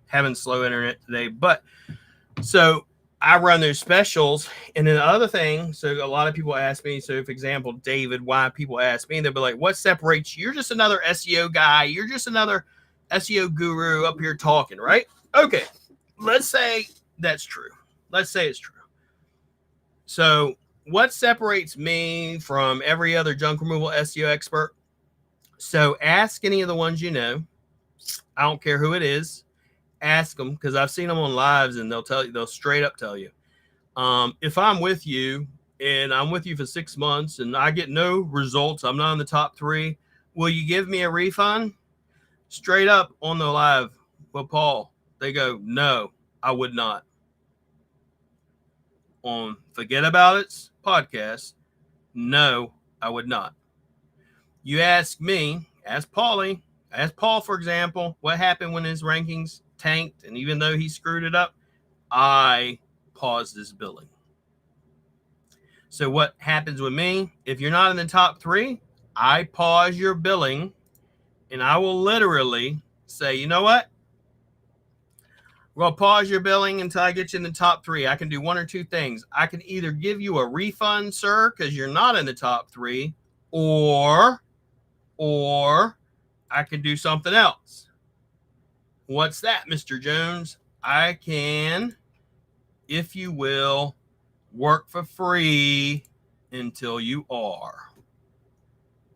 Having slow internet today. But so I run those specials. And then the other thing, so a lot of people ask me, so for example, David, why people ask me, they'll be like, what separates you? You're just another SEO guy. You're just another SEO guru up here talking, right? Okay. Let's say that's true. Let's say it's true. So what separates me from every other junk removal SEO expert? So ask any of the ones you know. I don't care who it is. Ask them, because I've seen them on lives and they'll straight up tell you. If I'm with you and I'm with you for 6 months and I get no results, I'm not in the top 3, will you give me a refund? Straight up on the live with Paul, they go, no, I would not. On Forget About It's podcast, no, I would not. You ask me, ask Paulie, ask Paul, for example, what happened when his rankings tanked, and even though he screwed it up, I paused his billing. So what happens with me, if you're not in the top 3, I pause your billing, and I will literally say, you know what? Well, pause your billing until I get you in the top 3. I can do one or two things. I can either give you a refund, sir, because you're not in the top 3, or I could do something else. What's that, Mr. Jones? I can, if you will, work for free until you are.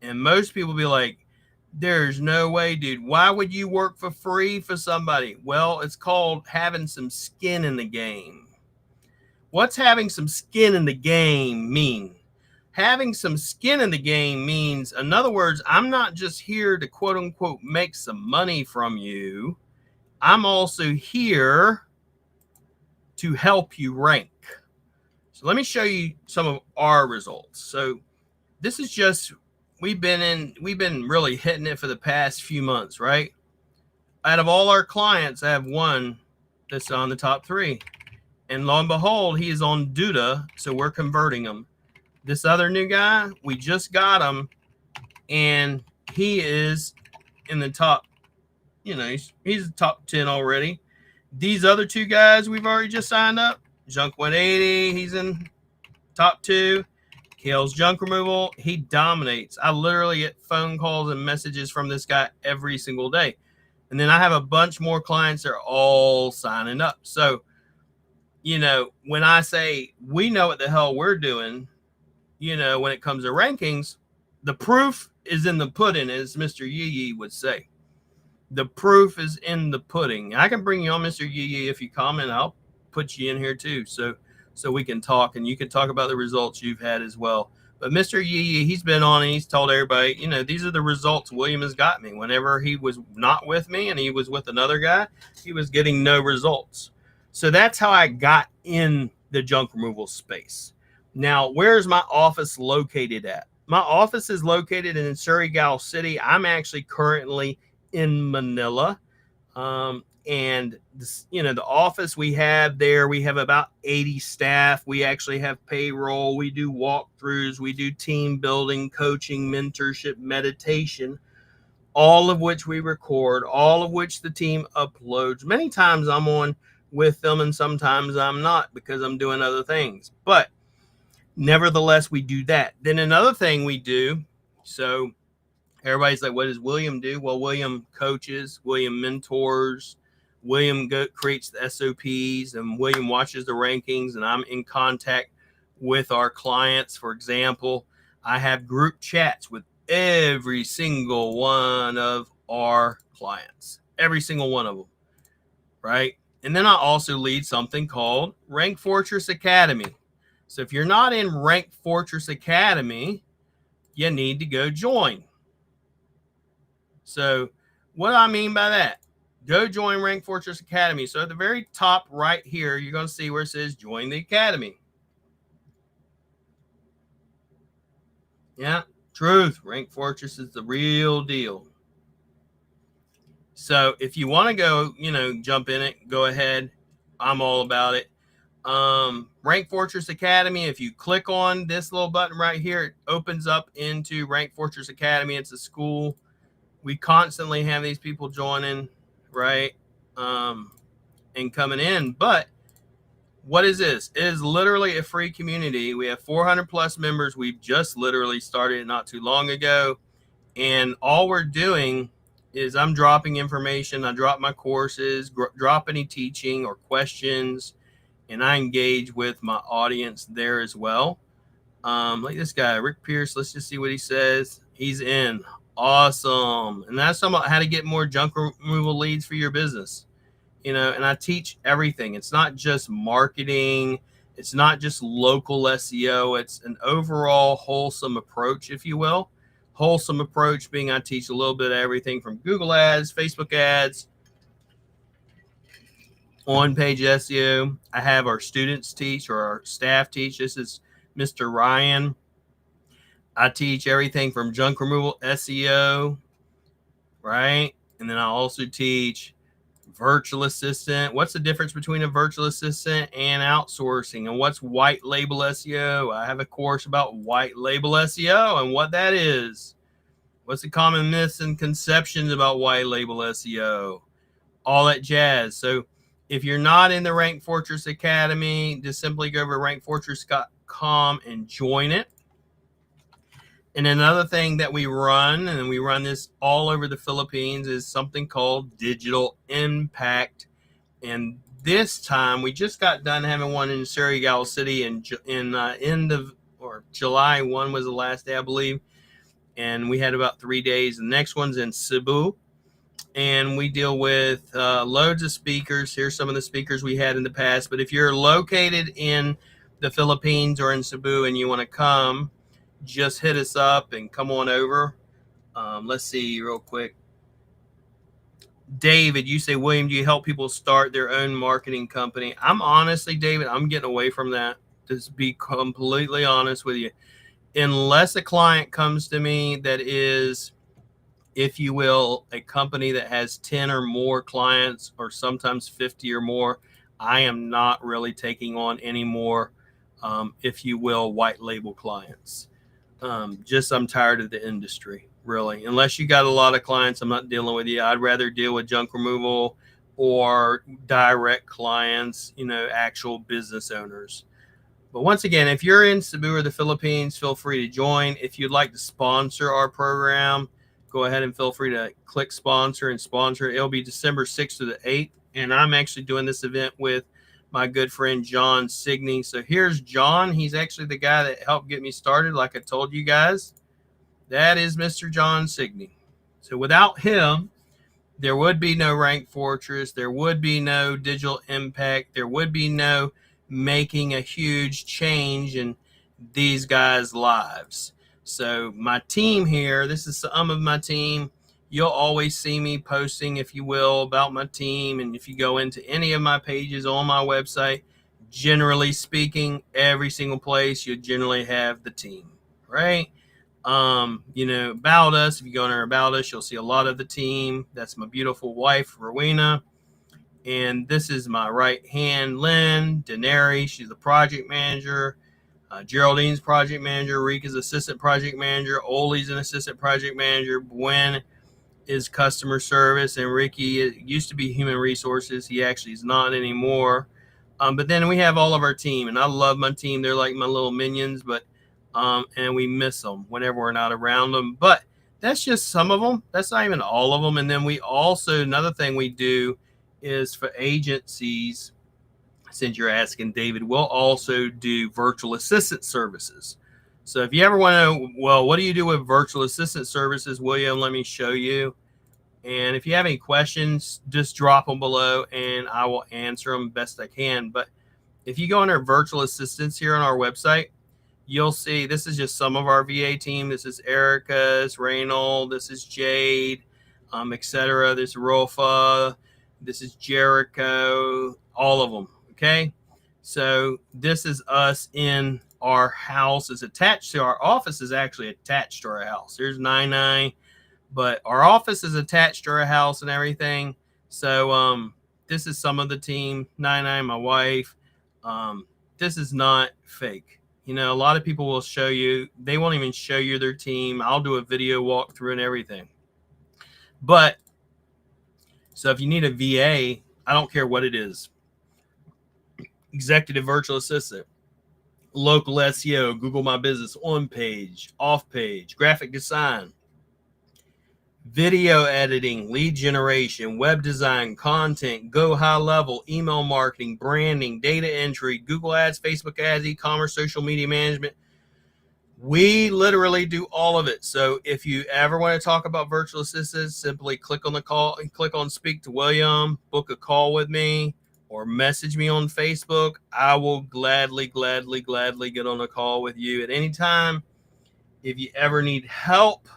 And most people be like, there's no way, dude. Why would you work for free for somebody? Well, it's called having some skin in the game. What's having some skin in the game mean? Having some skin in the game means, in other words, I'm not just here to quote unquote make some money from you. I'm also here to help you rank. So let me show you some of our results. So this is just, we've been really hitting it for the past few months, right? Out of all our clients, I have one that's on the top 3. And lo and behold, he is on Duda, so we're converting him. This other new guy, we just got him, and he is in the top, he's top 10 already. These other 2 guys we've already just signed up. Junk 180, he's in top 2. Kale's Junk Removal, he dominates. I literally get phone calls and messages from this guy every single day. And then I have a bunch more clients that are all signing up. So, when I say we know what the hell we're doing, when it comes to rankings, the proof is in the pudding, as Mr. Yee would say. The proof is in the pudding. I can bring you on, Mr. Yee, if you comment. I'll put you in here too, so we can talk, and you can talk about the results you've had as well. But Mr. Yee, he's been on, and he's told everybody, these are the results William has got me. Whenever he was not with me and he was with another guy, he was getting no results. So that's how I got in the junk removal space. Now, where's my office located at? My office is located in Surrey, Gal City. I'm actually currently in Manila. And this, the office we have there, we have about 80 staff. We actually have payroll. We do walkthroughs. We do team building, coaching, mentorship, meditation, all of which we record, all of which the team uploads. Many times I'm on with them, and sometimes I'm not because I'm doing other things. But nevertheless, we do that. Then another thing we do, so everybody's like, what does William do? Well, William coaches, William mentors, William creates the SOPs, and William watches the rankings, and I'm in contact with our clients. For example, I have group chats with every single one of our clients, every single one of them, right? And then I also lead something called Rank Fortress Academy. So if you're not in Rank Fortress Academy, you need to go join. So what do I mean by that? Go join Rank Fortress Academy. So at the very top right here, you're going to see where it says join the academy. Yeah, truth. Rank Fortress is the real deal. So if you want to go, jump in it, go ahead. I'm all about it. Rank Fortress Academy, if you click on this little button right here, it opens up into Rank Fortress Academy. It's a school. We constantly have these people joining, right? And coming in. But what is this? It is literally a free community. We have 400 plus members. We've just literally started it not too long ago. And all we're doing is I'm dropping information. I drop my courses, drop any teaching or questions, and I engage with my audience there as well. Like this guy, Rick Pierce. Let's just see what he says. He's in. Awesome. And that's about how to get more junk removal leads for your business. And I teach everything. It's not just marketing It's not just local SEO. It's an overall wholesome approach, if you will. Wholesome approach being I teach a little bit of everything from Google ads, Facebook ads, on-page SEO. I have our students teach or our staff teach. This is Mr. Ryan. I teach everything from junk removal SEO, right? And then I also teach virtual assistant. What's the difference between a virtual assistant and outsourcing? And what's white label SEO? I have a course about white label SEO and what that is. What's the common myths and conceptions about white label SEO? All that jazz. So if you're not in the Rank Fortress Academy, just simply go over to rankfortress.com and join it. And another thing that we run, and we run this all over the Philippines, is something called Digital Impact. And this time, we just got done having one in Surigao City in end of or July 1 was the last day, I believe. And we had about 3 days. The next one's in Cebu. And we deal with loads of speakers. Here's some of the speakers we had in the past. But if you're located in the Philippines or in Cebu and you want to come, just hit us up and come on over. Let's see real quick. David, you say, William, do you help people start their own marketing company? I'm honestly, David, I'm getting away from that. To be completely honest with you. Unless a client comes to me that is, if you will, a company that has 10 or more clients or sometimes 50 or more, I am not really taking on any more, if you will, white label clients. I'm tired of the industry, really. Unless you got a lot of clients, I'm not dealing with you. I'd rather deal with junk removal or direct clients, actual business owners. But once again, if you're in Cebu or the Philippines, feel free to join. If you'd like to sponsor our program, go ahead and feel free to click sponsor and sponsor. It'll be December 6th to the 8th. And I'm actually doing this event with my good friend John Signey. So here's John. He's actually the guy that helped get me started, like I told you guys. That is Mr. John Signey. So without him, there would be no Rank Fortress. There would be no Digital Impact. There would be no making a huge change in these guys' lives. So my team here, this is some of my team. You'll always see me posting, if you will, about my team. And if you go into any of my pages on my website, generally speaking, every single place, you generally have the team, right? About us, if you go in there about us, you'll see a lot of the team. That's my beautiful wife, Rowena. And this is my right hand, Lynn Denary. She's the project manager. Geraldine's project manager. Rika's assistant project manager. Oli's an assistant project manager. Gwen is customer service, and Ricky used to be human resources. He actually is not anymore. But then we have all of our team, and I love my team. They're like my little minions, but and we miss them whenever we're not around them. But that's just some of them. That's not even all of them. And then we also, another thing we do is for agencies, since you're asking, David, we'll also do virtual assistant services. So if you ever want to know, well, what do you do with virtual assistant services, William? Let me show you. And if you have any questions, just drop them below and I will answer them best I can. But if you go under virtual assistants here on our website, you'll see this is just some of our VA team. This is Erica, this is Reynold, this is Jade, etc. This is Rofa, this is Jericho, all of them. Okay. So this is us in our house. Is attached to our office, is actually attached to our house. There's 99, but our office is attached to our house and everything. So this is some of the team. 99, my wife. This is not fake. A lot of people will show you, they won't even show you their team. I'll do a video walkthrough and everything. But so if you need a VA, I don't care what it is. Executive virtual assistant, local SEO, Google My Business, on page, off page, graphic design, video editing, lead generation, web design, content, go high level, email marketing, branding, data entry, Google ads, Facebook ads, e-commerce, social media management. We literally do all of it. So if you ever want to talk about virtual assistants, simply click on the call and click on speak to William, book a call with me, or message me on Facebook. I will gladly get on a call with you at any time. If you ever need help,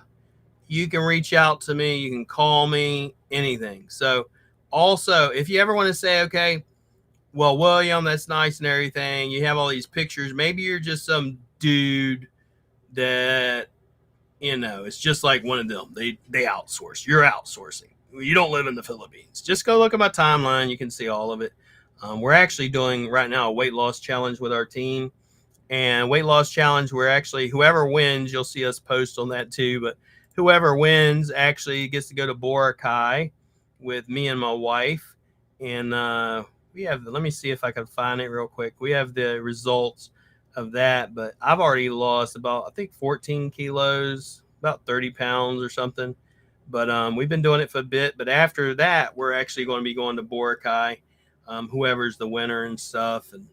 you can reach out to me. You can call me, anything. So also, if you ever want to say, okay, well, William, that's nice and everything, you have all these pictures, maybe you're just some dude that, it's just like one of them. They outsource. You're outsourcing. You don't live in the Philippines. Just go look at my timeline. You can see all of it. We're actually doing right now a weight loss challenge with our team. And weight loss challenge, we're actually, whoever wins, you'll see us post on that too. But whoever wins actually gets to go to Boracay with me and my wife. And we have, let me see if I can find it real quick. We have the results of that, but I've already lost about, I think 14 kilos, about 30 pounds or something. But we've been doing it for a bit. But after that, we're actually going to be going to Boracay, whoever's the winner and stuff. And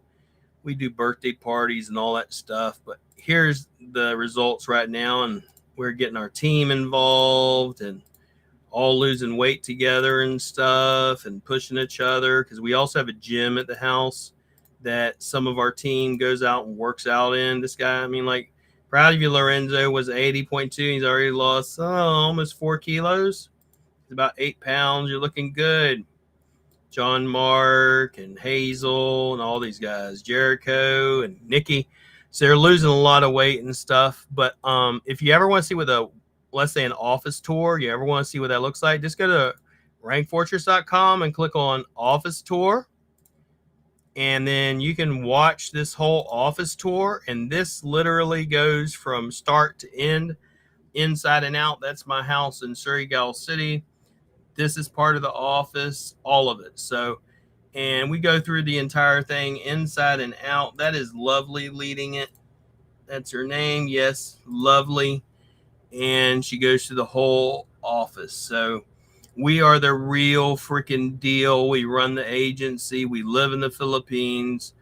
we do birthday parties and all that stuff. But here's the results right now. And we're getting our team involved and all losing weight together and stuff and pushing each other. Because we also have a gym at the house that some of our team goes out and works out in. This guy, I mean, like, proud of you, Lorenzo, was 80.2. He's already lost almost 4 kilos. It's about 8 pounds. You're looking good. John Mark and Hazel and all these guys, Jericho and Nikki. So they're losing a lot of weight and stuff. But if you ever want to see what let's say an office tour, you ever want to see what that looks like, just go to rankfortress.com and click on office tour. And then you can watch this whole office tour. And this literally goes from start to end, inside and out. That's my house in Surrey, Gal City. This is part of the office, all of it. So, and we go through the entire thing inside and out. That is Lovely leading it. That's her name. Yes, Lovely. And she goes through the whole office. So we are the real freaking deal. We run the agency. We live in the Philippines.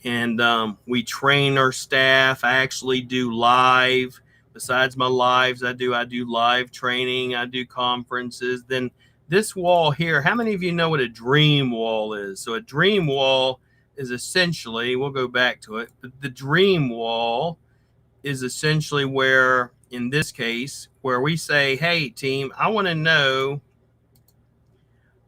And we train our staff. I actually do live. Besides my lives, I do live training. I do conferences. Then this wall here, how many of you know what a dream wall is? So a dream wall is essentially, we'll go back to it, but the dream wall is essentially where, in this case, where we say, hey, team, I want to know,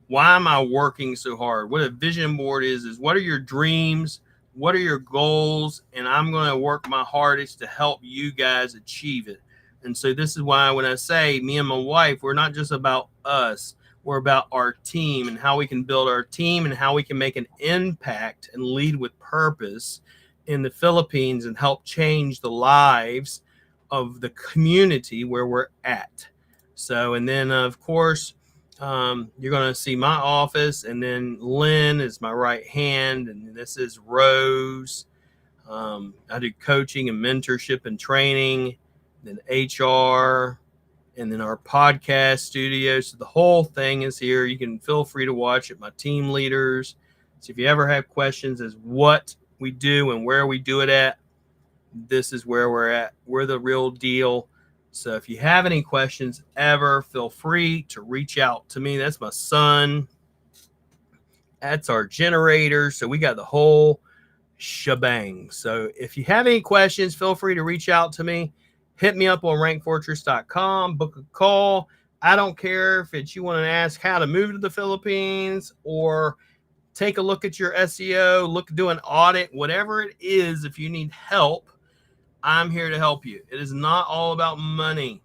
why am I working so hard? What a vision board is what are your dreams? What are your goals? And I'm going to work my hardest to help you guys achieve it. And so this is why when I say me and my wife, we're not just about us. We're about our team and how we can build our team and how we can make an impact and lead with purpose in the Philippines and help change the lives of the community where we're at. So, and then of course, you're going to see my office, and then Lynn is my right hand, and this is Rose. I do coaching and mentorship and training, then HR, and then our podcast studio. So the whole thing is here. You can feel free to watch it. My team leaders. So if you ever have questions as what we do and where we do it at, this is where we're at. We're the real deal. So if you have any questions ever, feel free to reach out to me. That's my son. That's our generator. So we got the whole shebang. So if you have any questions, feel free to reach out to me. Hit me up on rankfortress.com. Book a call. I don't care if it's you want to ask how to move to the Philippines or take a look at your SEO, do an audit, whatever it is. If you need help, I'm here to help you. It is not all about money.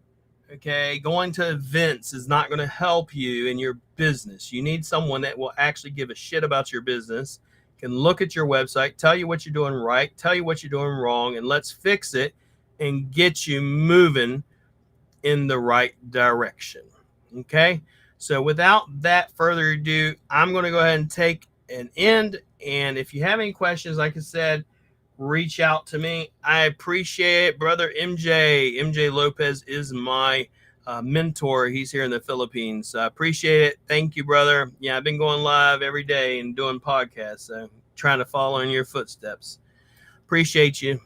Okay. Going to events is not going to help you in your business. You need someone that will actually give a shit about your business, can look at your website, tell you what you're doing right, tell you what you're doing wrong, and let's fix it and get you moving in the right direction. Okay. So without that further ado, I'm going to go ahead and take an end. And if you have any questions, like I said, reach out to me. I appreciate it. Brother MJ Lopez is my mentor. He's here in the Philippines. So I appreciate it. Thank you, brother. Yeah, I've been going live every day and doing podcasts. So trying to follow in your footsteps. Appreciate you.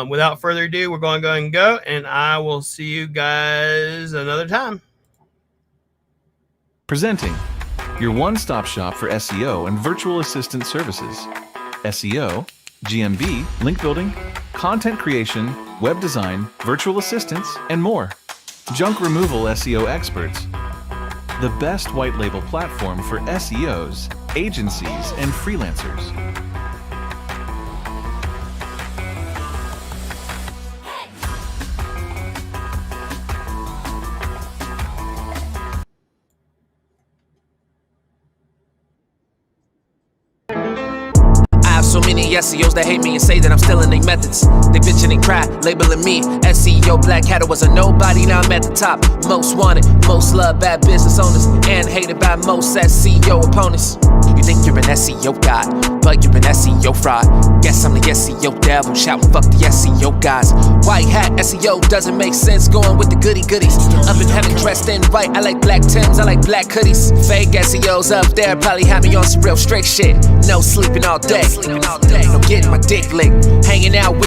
Without further ado, we're going to go ahead and go, and I will see you guys another time. Presenting your one-stop shop for SEO and virtual assistant services. SEO, GMB, link building, content creation, web design, virtual assistants, and more. Junk removal SEO experts. The best white label platform for SEOs, agencies, and freelancers. So many SEOs that hate me and say that I'm stealing their methods. They bitching and cry, labeling me SEO Black Hat. Was a nobody, now I'm at the top. Most wanted, most loved, bad business owners, and hated by most SEO opponents. You think you're an SEO god, but you're an SEO fraud. Guess I'm the SEO devil, shouting fuck the SEO guys. White hat SEO doesn't make sense, going with the goody goodies. Up in heaven dressed in white, I like black Tims, I like black hoodies. Fake SEOs up there probably had me on some real strict shit. No sleeping all day, no getting my dick licked, hanging out with